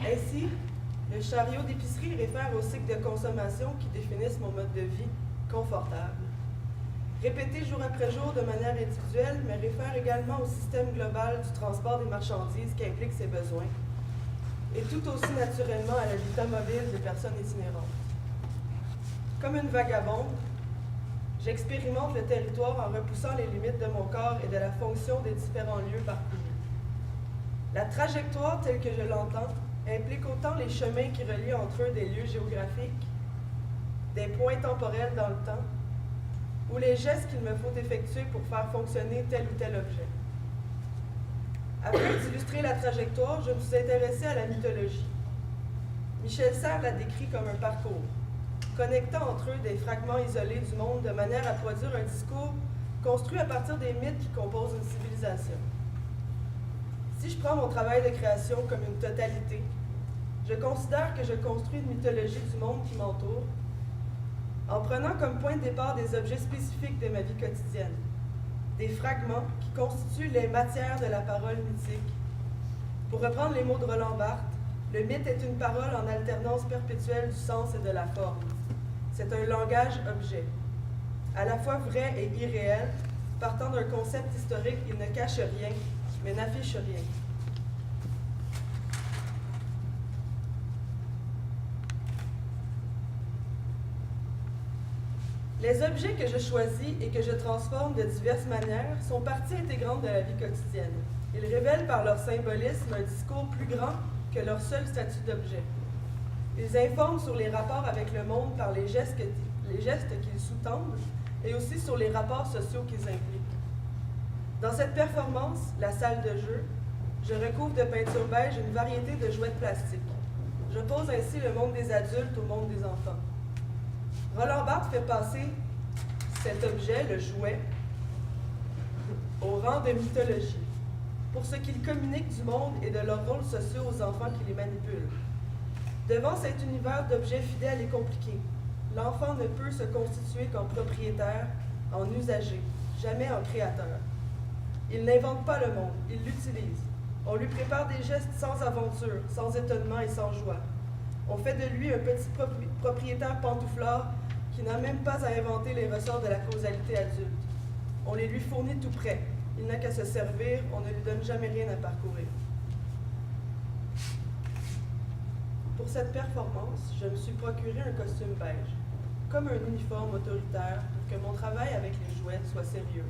Ainsi, le chariot d'épicerie réfère au cycle de consommation qui définissent mon mode de vie confortable. Répété jour après jour de manière individuelle, mais réfère également au système global du transport des marchandises qui implique ses besoins, et tout aussi naturellement à l'habitat mobile des personnes itinérantes. Comme une vagabonde, j'expérimente le territoire en repoussant les limites de mon corps et de la fonction des différents lieux parcourus. La trajectoire telle que je l'entends implique autant les chemins qui relient entre eux des lieux géographiques, des points temporels dans le temps, ou les gestes qu'il me faut effectuer pour faire fonctionner tel ou tel objet. Afin d'illustrer la trajectoire, je me suis intéressée à la mythologie. Michel Serres la décrit comme un parcours, connectant entre eux des fragments isolés du monde de manière à produire un discours construit à partir des mythes qui composent une civilisation. Si je prends mon travail de création comme une totalité, je considère que je construis une mythologie du monde qui m'entoure, en prenant comme point de départ des objets spécifiques de ma vie quotidienne, des fragments qui constituent les matières de la parole mythique. Pour reprendre les mots de Roland Barthes, le mythe est une parole en alternance perpétuelle du sens et de la forme. C'est un langage-objet, à la fois vrai et irréel, partant d'un concept historique, il ne cache rien, mais n'affiche rien. Les objets que je choisis et que je transforme de diverses manières sont partie intégrante de la vie quotidienne. Ils révèlent par leur symbolisme un discours plus grand que leur seul statut d'objet. Ils informent sur les rapports avec le monde par les gestes qu'ils sous-tendent et aussi sur les rapports sociaux qu'ils impliquent. Dans cette performance, la salle de jeu, je recouvre de peinture beige une variété de jouets de plastique. J'oppose ainsi le monde des adultes au monde des enfants. Roland Barthes fait passer cet objet, le jouet, au rang de mythologie, pour ce qu'il communique du monde et de leurs rôles sociaux aux enfants qui les manipulent. Devant cet univers d'objets fidèles et compliqués, l'enfant ne peut se constituer qu'en propriétaire, en usager, jamais en créateur. Il n'invente pas le monde, il l'utilise. On lui prépare des gestes sans aventure, sans étonnement et sans joie. On fait de lui un petit propriétaire pantouflard qui n'a même pas à inventer les ressorts de la causalité adulte. On les lui fournit tout prêt. Il n'a qu'à se servir, on ne lui donne jamais rien à parcourir. Pour cette performance, je me suis procuré un costume beige, comme un uniforme autoritaire pour que mon travail avec les jouets soit sérieux.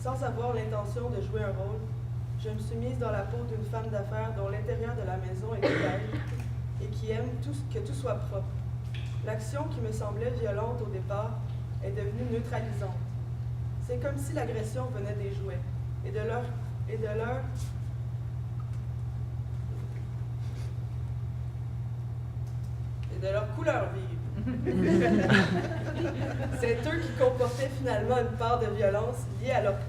Sans avoir l'intention de jouer un rôle, je me suis mise dans la peau d'une femme d'affaires dont l'intérieur de la maison est beige et qui aime que tout soit propre. L'action qui me semblait violente au départ est devenue neutralisante. C'est comme si l'agression venait des jouets et de leur couleur vive. C'est eux qui comportaient finalement une part de violence liée à leurs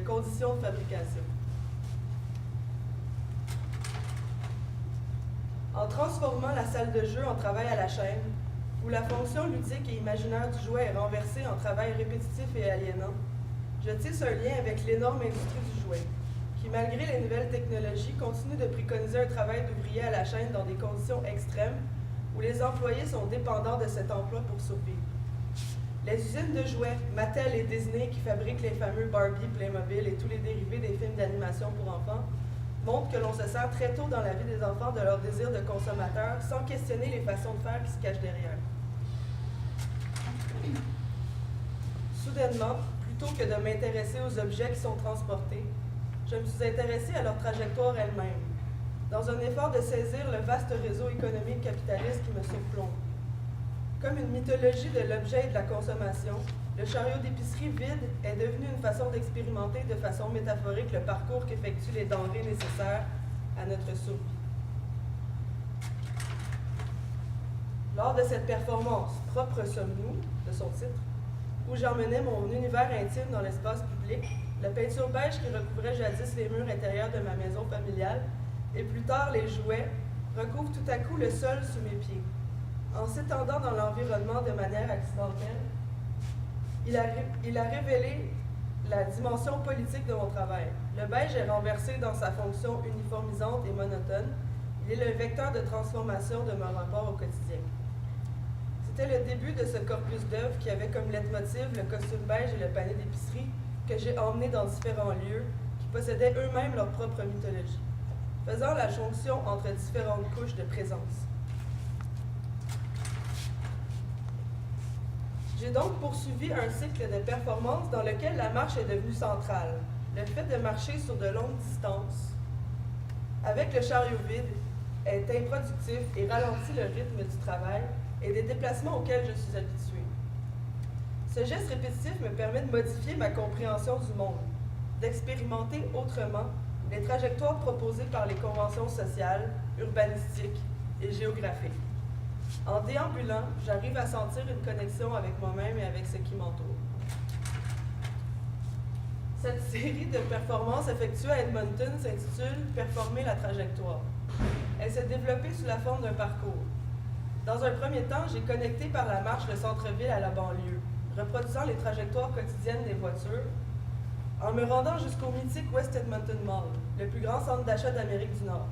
conditions de fabrication. En transformant la salle de jeu en travail à la chaîne, où la fonction ludique et imaginaire du jouet est renversée en travail répétitif et aliénant, je tisse un lien avec l'énorme industrie du jouet, qui, malgré les nouvelles technologies, continue de préconiser un travail d'ouvrier à la chaîne dans des conditions extrêmes, où les employés sont dépendants de cet emploi pour survivre. Les usines de jouets, Mattel et Disney, qui fabriquent les fameux Barbie, Playmobil et tous les dérivés des films d'animation pour enfants, montrent que l'on se sert très tôt dans la vie des enfants de leur désir de consommateur, sans questionner les façons de faire qui se cachent derrière. Soudainement, plutôt que de m'intéresser aux objets qui sont transportés, je me suis intéressée à leur trajectoire elle-même, dans un effort de saisir le vaste réseau économique capitaliste qui me surplombe. Comme une mythologie de l'objet et de la consommation, le chariot d'épicerie vide est devenu une façon d'expérimenter de façon métaphorique le parcours qu'effectuent les denrées nécessaires à notre survie. Lors de cette performance « Propre sommes-nous » de son titre, où j'emmenais mon univers intime dans l'espace public, la peinture beige qui recouvrait jadis les murs intérieurs de ma maison familiale et plus tard les jouets, recouvre tout à coup le sol sous mes pieds. En s'étendant dans l'environnement de manière accidentelle, il a révélé la dimension politique de mon travail. Le beige est renversé dans sa fonction uniformisante et monotone. Il est le vecteur de transformation de mon rapport au quotidien. C'était le début de ce corpus d'œuvres qui avait comme leitmotiv le costume beige et le panier d'épicerie que j'ai emmené dans différents lieux qui possédaient eux-mêmes leur propre mythologie, faisant la jonction entre différentes couches de présence. J'ai donc poursuivi un cycle de performance dans lequel la marche est devenue centrale. Le fait de marcher sur de longues distances, avec le chariot vide, est improductif et ralentit le rythme du travail et des déplacements auxquels je suis habituée. Ce geste répétitif me permet de modifier ma compréhension du monde, d'expérimenter autrement les trajectoires proposées par les conventions sociales, urbanistiques et géographiques. En déambulant, j'arrive à sentir une connexion avec moi-même et avec ce qui m'entoure. Cette série de performances effectuées à Edmonton s'intitule « Performer la trajectoire ». Elle s'est développée sous la forme d'un parcours. Dans un premier temps, j'ai connecté par la marche le centre-ville à la banlieue, reproduisant les trajectoires quotidiennes des voitures, en me rendant jusqu'au mythique West Edmonton Mall, le plus grand centre d'achat d'Amérique du Nord.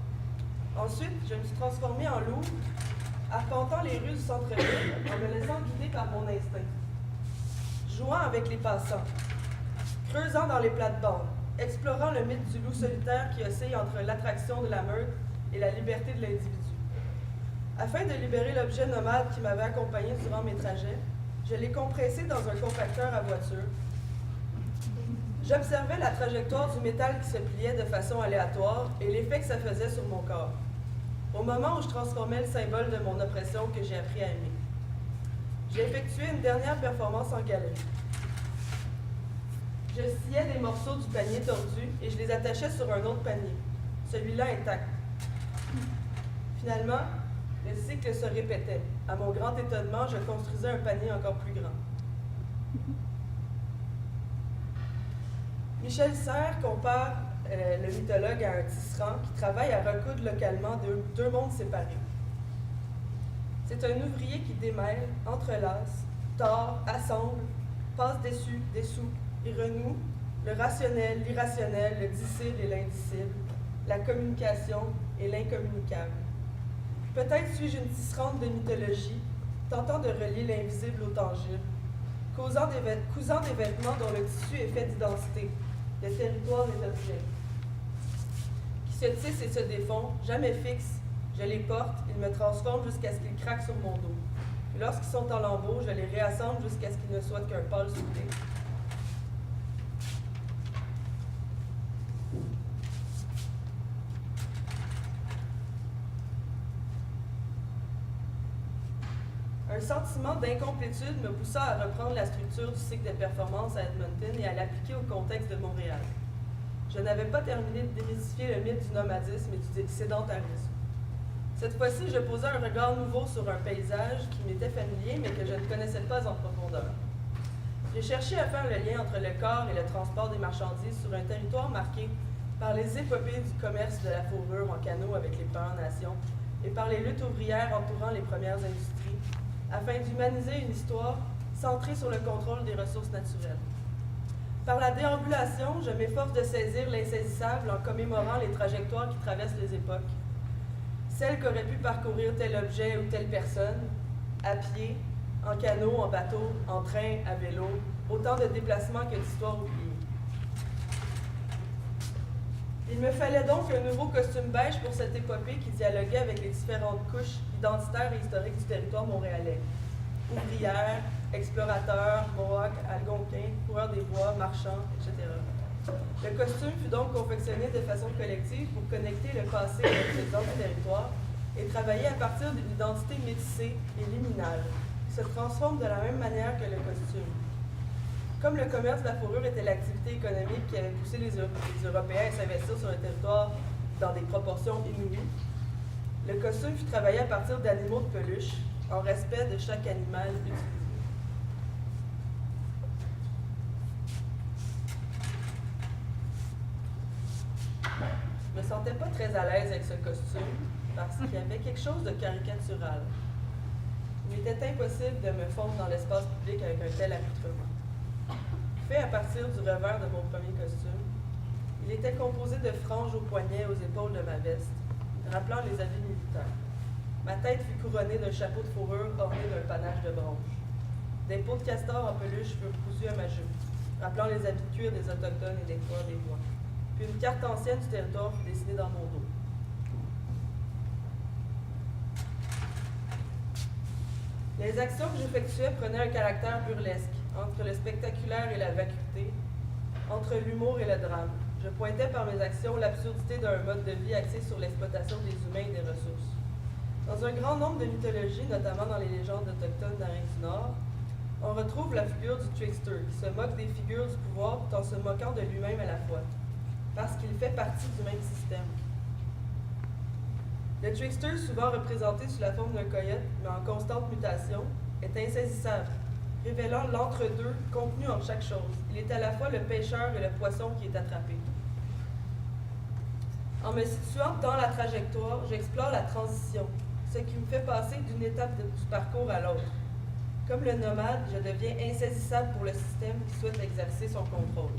Ensuite, je me suis transformée en loup, arpentant les rues du centre-ville en me laissant guider par mon instinct, jouant avec les passants, creusant dans les plates-bandes, explorant le mythe du loup solitaire qui oscille entre l'attraction de la meute et la liberté de l'individu. Afin de libérer l'objet nomade qui m'avait accompagné durant mes trajets, je l'ai compressé dans un compacteur à voiture. J'observais la trajectoire du métal qui se pliait de façon aléatoire et l'effet que ça faisait sur mon corps, au moment où je transformais le symbole de mon oppression que j'ai appris à aimer. J'ai effectué une dernière performance en galerie. Je sciais des morceaux du panier tordu et je les attachais sur un autre panier, celui-là intact. Finalement, le cycle se répétait. À mon grand étonnement, je construisais un panier encore plus grand. Michel Serres compare le mythologue à un tisserand qui travaille à recoudre localement deux mondes séparés. C'est un ouvrier qui démêle, entrelace, tord, assemble, passe dessus, dessous, et renoue le rationnel, l'irrationnel, le dissible et l'indicible, la communication et l'incommunicable. Peut-être suis-je une tisserande de mythologie, tentant de relier l'invisible au tangible, cousant des vêtements dont le tissu est fait d'identité, de territoire et d'objets, qui se tissent et se défont, jamais fixes, je les porte, ils me transforment jusqu'à ce qu'ils craquent sur mon dos. Puis lorsqu'ils sont en lambeaux, je les réassemble jusqu'à ce qu'ils ne soient qu'un pâle soudé. Un sentiment d'incomplétude me poussa à reprendre la structure du cycle de performance à Edmonton et à l'appliquer au contexte de Montréal. Je n'avais pas terminé de démystifier le mythe du nomadisme et du sédentarisme. Cette fois-ci, je posais un regard nouveau sur un paysage qui m'était familier, mais que je ne connaissais pas en profondeur. J'ai cherché à faire le lien entre le corps et le transport des marchandises sur un territoire marqué par les épopées du commerce de la fourrure en canot avec les Premières Nations et par les luttes ouvrières entourant les premières industries, afin d'humaniser une histoire centrée sur le contrôle des ressources naturelles. Par la déambulation, je m'efforce de saisir l'insaisissable en commémorant les trajectoires qui traversent les époques, celles qu'aurait pu parcourir tel objet ou telle personne, à pied, en canot, en bateau, en train, à vélo, autant de déplacements que d'histoires oubliées. Il me fallait donc un nouveau costume beige pour cette épopée qui dialoguait avec les différentes couches identitaires et historiques du territoire montréalais. Ouvrières, explorateurs, mohawks, algonquins, coureurs des bois, marchands, etc. Le costume fut donc confectionné de façon collective pour connecter le passé et le présent du territoire et travailler à partir d'une identité métissée et liminale, qui se transforme de la même manière que le costume. Comme le commerce de la fourrure était l'activité économique qui avait poussé les Européens à s'investir sur le territoire dans des proportions inouïes, le costume fut travaillé à partir d'animaux de peluche, en respect de chaque animal utilisé. Je ne me sentais pas très à l'aise avec ce costume parce qu'il y avait quelque chose de caricatural. Il était impossible de me fondre dans l'espace public avec un tel accoutrement. Fait à partir du revers de mon premier costume, il était composé de franges aux poignets et aux épaules de ma veste, rappelant les habits militaires. Ma tête fut couronnée d'un chapeau de fourrure orné d'un panache de branches. Des peaux de castor en peluche furent cousues à ma jupe, rappelant les habits de cuir des Autochtones et des coureurs des bois. Puis une carte ancienne du territoire fut dessinée dans mon dos. Les actions que j'effectuais prenaient un caractère burlesque, entre le spectaculaire et la vacuité, entre l'humour et le drame. Je pointais par mes actions l'absurdité d'un mode de vie axé sur l'exploitation des humains et des ressources. Dans un grand nombre de mythologies, notamment dans les légendes autochtones d'Amérique du Nord, on retrouve la figure du trickster, qui se moque des figures du pouvoir tout en se moquant de lui-même à la fois, parce qu'il fait partie du même système. Le trickster, souvent représenté sous la forme d'un coyote, mais en constante mutation, est insaisissable, révélant l'entre-deux contenu en chaque chose. Il est à la fois le pêcheur et le poisson qui est attrapé. En me situant dans la trajectoire, j'explore la transition, ce qui me fait passer d'une étape du parcours à l'autre. Comme le nomade, je deviens insaisissable pour le système qui souhaite exercer son contrôle.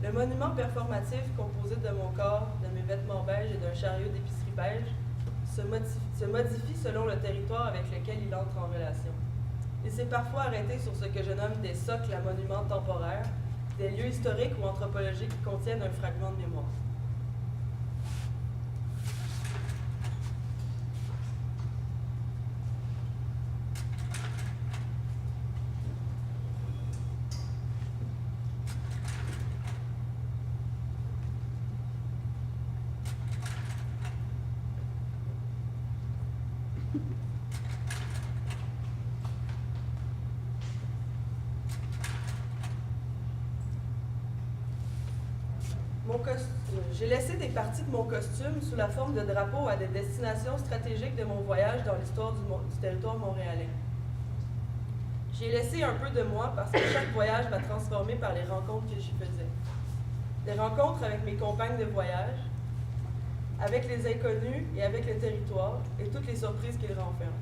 Le monument performatif composé de mon corps, de mes vêtements beiges et d'un chariot d'épicerie beige se modifie selon le territoire avec lequel il entre en relation. Il s'est parfois arrêté sur ce que je nomme des socles à monuments temporaires, des lieux historiques ou anthropologiques qui contiennent un fragment de mémoire. J'ai laissé des parties de mon costume sous la forme de drapeaux à des destinations stratégiques de mon voyage dans l'histoire du territoire montréalais. J'ai laissé un peu de moi parce que chaque voyage m'a transformé par les rencontres que j'y faisais. Des rencontres avec mes compagnes de voyage, avec les inconnus et avec le territoire et toutes les surprises qu'il renferme.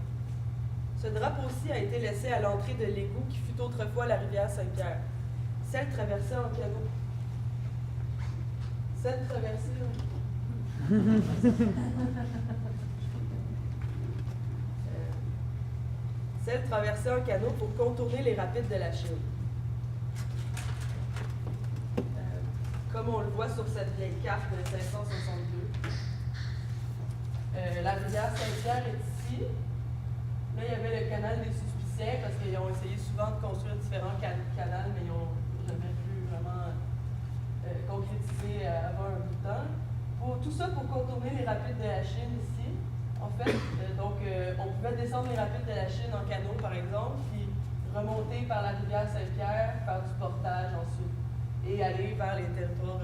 Ce drapeau-ci a été laissé à l'entrée de l'égout qui fut autrefois la rivière Saint-Pierre, celle traversée en canot. Celle traversée en canot pour contourner les rapides de la Chine. Comme on le voit sur cette vieille carte de 1562. La rivière Saint-Pierre est ici. Là, il y avait le canal des Suspiciens parce qu'ils ont essayé souvent de construire différents canals, mais ils n'ont jamais pu vraiment concrétiser avant un bout de temps. Tout ça pour contourner les rapides de la Chine ici. En fait, on pouvait descendre les rapides de la Chine en canot, par exemple, puis remonter par la rivière Saint-Pierre, faire du portage ensuite, et aller vers les territoires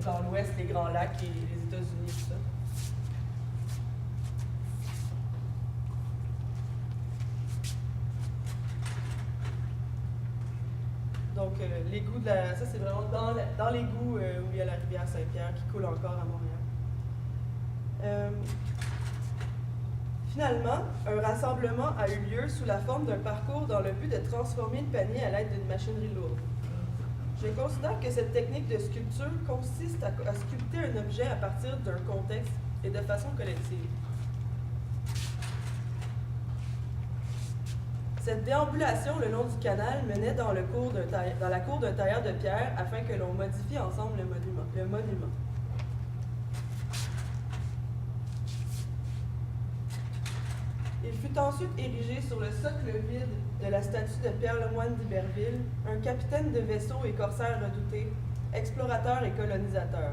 dans l'ouest, les Grands Lacs et les États-Unis, tout ça. Donc, l'égout de la... Ça, c'est vraiment dans l'égout où il y a la rivière Saint-Pierre qui coule encore à Montréal. Finalement, un rassemblement a eu lieu sous la forme d'un parcours dans le but de transformer le panier à l'aide d'une machinerie lourde. Je considère que cette technique de sculpture consiste à sculpter un objet à partir d'un contexte et de façon collective. Cette déambulation le long du canal menait dans la cour d'un tailleur de pierre afin que l'on modifie ensemble le monument. Il fut ensuite érigé sur le socle vide de la statue de Pierre Lemoine d'Iberville, un capitaine de vaisseau et corsaire redouté, explorateur et colonisateur.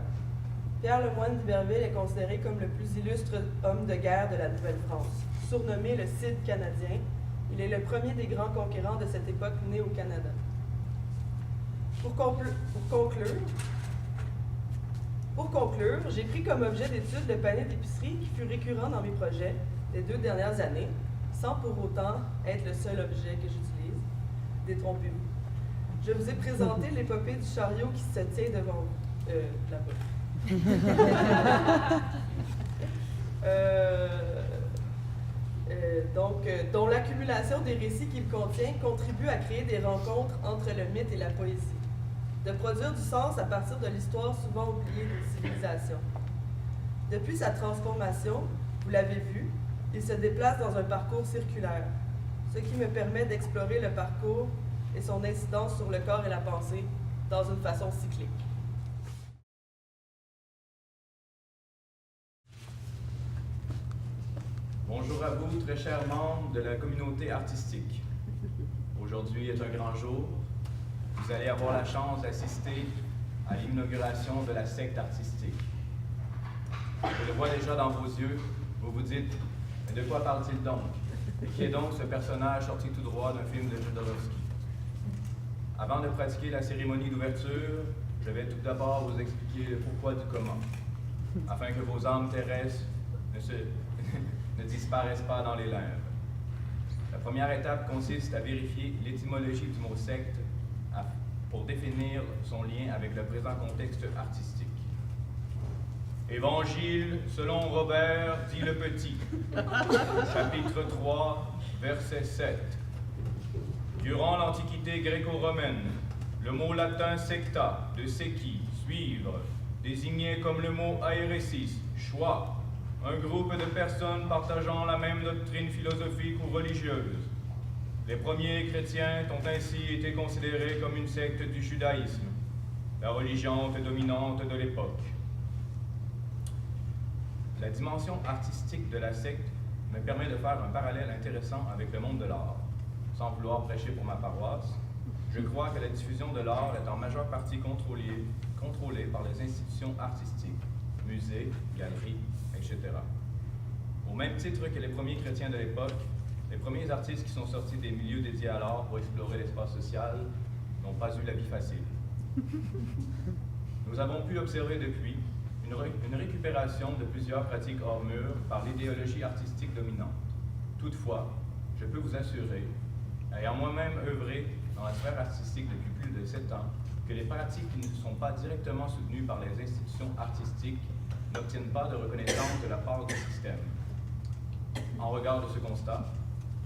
Pierre Lemoine d'Iberville est considéré comme le plus illustre homme de guerre de la Nouvelle-France. Surnommé le Cid canadien, il est le premier des grands conquérants de cette époque né au Canada. Pour conclure, j'ai pris comme objet d'étude le panier d'épicerie qui fut récurrent dans mes projets les 2 dernières années, sans pour autant être le seul objet que j'utilise. Détrompez-vous. Je vous ai présenté l'épopée du chariot qui se tient devant vous. Là-bas. Dont l'accumulation des récits qu'il contient contribue à créer des rencontres entre le mythe et la poésie, de produire du sens à partir de l'histoire souvent oubliée d'une civilisation. Depuis sa transformation, vous l'avez vu, il se déplace dans un parcours circulaire, ce qui me permet d'explorer le parcours et son incidence sur le corps et la pensée dans une façon cyclique. Bonjour à vous, très chers membres de la communauté artistique. Aujourd'hui est un grand jour. Vous allez avoir la chance d'assister à l'inauguration de la secte artistique. Je le vois déjà dans vos yeux, vous vous dites, mais de quoi parle-t-il donc? Et qui est donc ce personnage sorti tout droit d'un film de Jodorowsky? Avant de pratiquer la cérémonie d'ouverture, je vais tout d'abord vous expliquer le pourquoi du comment, afin que vos âmes terrestres ne disparaissent pas dans les limbes. La première étape consiste à vérifier l'étymologie du mot secte pour définir son lien avec le présent contexte artistique. Évangile selon Robert dit le Petit, chapitre 3, verset 7. Durant l'Antiquité gréco-romaine, le mot latin secta, de sequi, suivre, désignait comme le mot aeresis, choix, un groupe de personnes partageant la même doctrine philosophique ou religieuse. Les premiers chrétiens ont ainsi été considérés comme une secte du judaïsme, la religion dominante de l'époque. La dimension artistique de la secte me permet de faire un parallèle intéressant avec le monde de l'art. Sans vouloir prêcher pour ma paroisse, je crois que la diffusion de l'art est en majeure partie contrôlée par les institutions artistiques, musées, galeries, etc. Au même titre que les premiers chrétiens de l'époque, les premiers artistes qui sont sortis des milieux dédiés à l'art pour explorer l'espace social n'ont pas eu la vie facile. Nous avons pu observer depuis une récupération de plusieurs pratiques hors mur par l'idéologie artistique dominante. Toutefois, je peux vous assurer, ayant moi-même œuvré dans la sphère artistique depuis plus de 7 ans, que les pratiques qui ne sont pas directement soutenues par les institutions artistiques n'obtiennent pas de reconnaissance de la part du système. En regard de ce constat,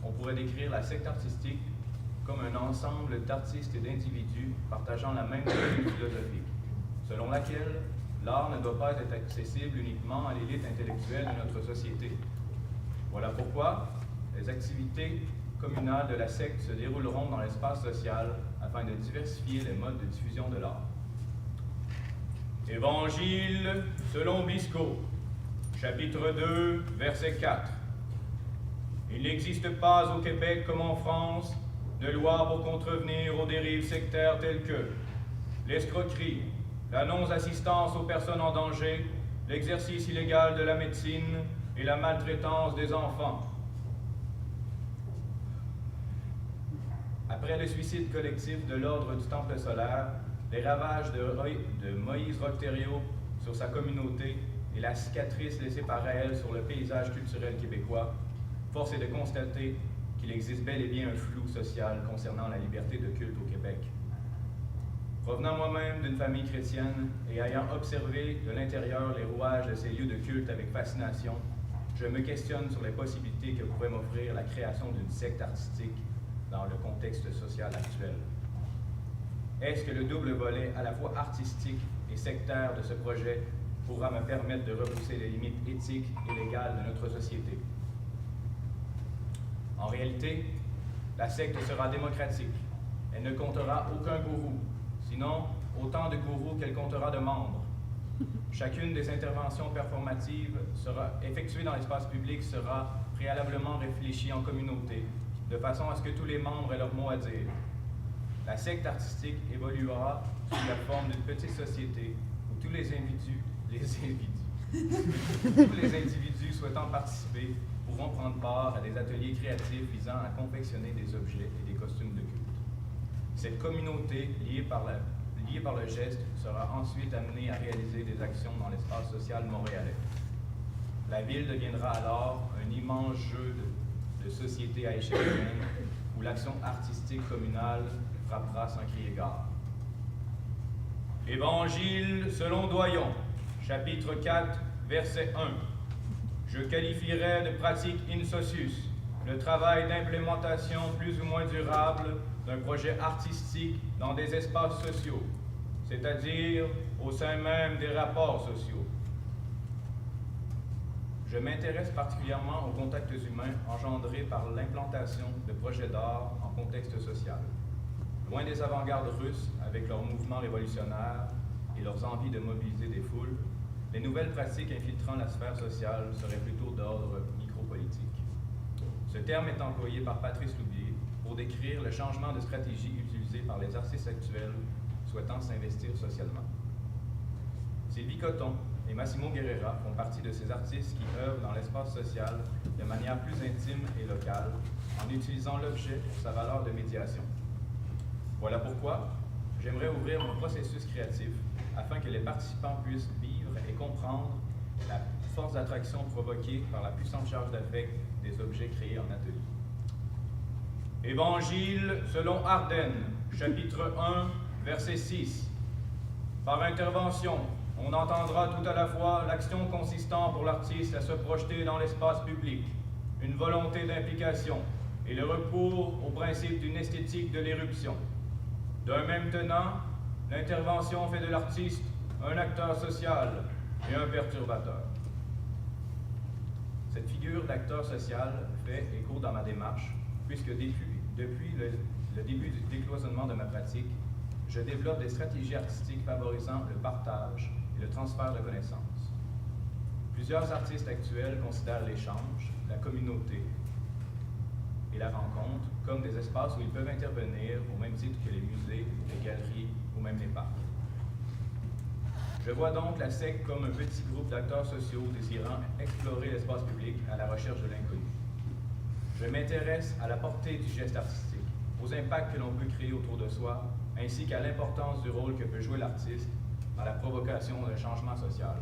on pourrait décrire la secte artistique comme un ensemble d'artistes et d'individus partageant la même doctrine philosophique, selon laquelle l'art ne doit pas être accessible uniquement à l'élite intellectuelle de notre société. Voilà pourquoi les activités communales de la secte se dérouleront dans l'espace social afin de diversifier les modes de diffusion de l'art. Évangile selon Biscoe, chapitre 2, verset 4. Il n'existe pas au Québec comme en France de loi pour contrevenir aux dérives sectaires telles que l'escroquerie, la non-assistance aux personnes en danger, l'exercice illégal de la médecine et la maltraitance des enfants. Après le suicide collectif de l'ordre du Temple solaire, les ravages de Moïse Rock-Thériault sur sa communauté et la cicatrice laissée par elle sur le paysage culturel québécois, force est de constater qu'il existe bel et bien un flou social concernant la liberté de culte au Québec. Provenant moi-même d'une famille chrétienne et ayant observé de l'intérieur les rouages de ces lieux de culte avec fascination, je me questionne sur les possibilités que pourrait m'offrir la création d'une secte artistique dans le contexte social actuel. Est-ce que le double volet à la fois artistique et sectaire de ce projet pourra me permettre de repousser les limites éthiques et légales de notre société? En réalité, la secte sera démocratique. Elle ne comptera aucun gourou, sinon autant de gourous qu'elle comptera de membres. Chacune des interventions performatives effectuées dans l'espace public sera préalablement réfléchie en communauté, de façon à ce que tous les membres aient leur mot à dire. La secte artistique évoluera sous la forme d'une petite société où tous les individus souhaitant participer pourront prendre part à des ateliers créatifs visant à confectionner des objets et des costumes de culte. Cette communauté, liée par le geste, sera ensuite amenée à réaliser des actions dans l'espace social montréalais. La ville deviendra alors un immense jeu de société à échelle humaine où l'action artistique communale frappera sans crier gare. Évangile selon Doyon, chapitre 4, verset 1. Je qualifierais de pratique in socius le travail d'implémentation plus ou moins durable d'un projet artistique dans des espaces sociaux, c'est-à-dire au sein même des rapports sociaux. Je m'intéresse particulièrement aux contacts humains engendrés par l'implantation de projets d'art en contexte social. Loin des avant-gardes russes avec leurs mouvements révolutionnaires et leurs envies de mobiliser des foules, les nouvelles pratiques infiltrant la sphère sociale seraient plutôt d'ordre micropolitique. Ce terme est employé par Patrice Loubier pour décrire le changement de stratégie utilisé par les artistes actuels souhaitant s'investir socialement. Sylvie Coton et Massimo Guerrera font partie de ces artistes qui œuvrent dans l'espace social de manière plus intime et locale, en utilisant l'objet pour sa valeur de médiation. Voilà pourquoi j'aimerais ouvrir mon processus créatif afin que les participants puissent vivre et comprendre la force d'attraction provoquée par la puissante charge d'affect des objets créés en atelier. Évangile selon Ardennes, chapitre 1, verset 6. Par intervention, on entendra tout à la fois l'action consistant pour l'artiste à se projeter dans l'espace public, une volonté d'implication et le recours au principe d'une esthétique de l'éruption. D'un même tenant, l'intervention fait de l'artiste un acteur social et un perturbateur. Cette figure d'acteur social fait écho dans ma démarche, puisque depuis le début du décloisonnement de ma pratique, je développe des stratégies artistiques favorisant le partage et le transfert de connaissances. Plusieurs artistes actuels considèrent l'échange, la communauté et la rencontre comme des espaces où ils peuvent intervenir au même titre que les musées, les galeries ou même les parcs. Je vois donc la SEC comme un petit groupe d'acteurs sociaux désirant explorer l'espace public à la recherche de l'inconnu. Je m'intéresse à la portée du geste artistique, aux impacts que l'on peut créer autour de soi, ainsi qu'à l'importance du rôle que peut jouer l'artiste dans la provocation d'un changement social.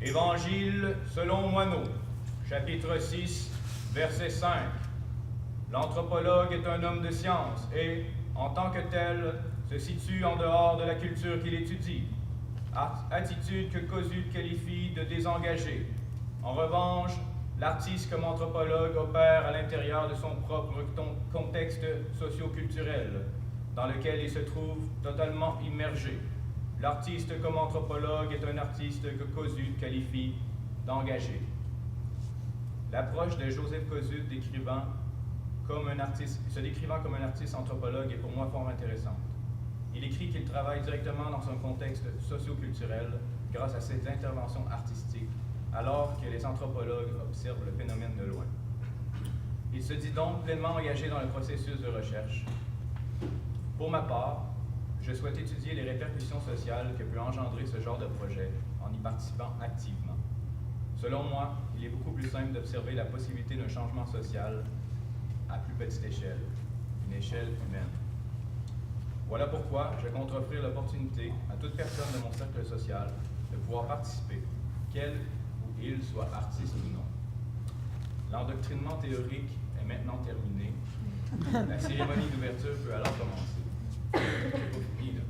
Évangile selon Moineau, chapitre 6, verset 5. L'anthropologue est un homme de science et, en tant que tel, se situe en dehors de la culture qu'il étudie, attitude que Kosuth qualifie de désengagée. En revanche, l'artiste comme anthropologue opère à l'intérieur de son propre contexte socio-culturel, dans lequel il se trouve totalement immergé. L'artiste comme anthropologue est un artiste que Kosuth qualifie d'engagé. L'approche de Joseph Kosuth se décrivant comme un artiste anthropologue est pour moi fort intéressante. Il écrit qu'il travaille directement dans un contexte socio-culturel grâce à ses interventions artistiques, alors que les anthropologues observent le phénomène de loin. Il se dit donc pleinement engagé dans le processus de recherche. Pour ma part, je souhaite étudier les répercussions sociales que peut engendrer ce genre de projet en y participant activement. Selon moi, il est beaucoup plus simple d'observer la possibilité d'un changement social à plus petite échelle, une échelle humaine. Voilà pourquoi je compte offrir l'opportunité à toute personne de mon cercle social de pouvoir participer, qu'elle ou il soit artiste ou non. L'endoctrinement théorique est maintenant terminé. La cérémonie d'ouverture peut alors commencer. C'est pas fini, là.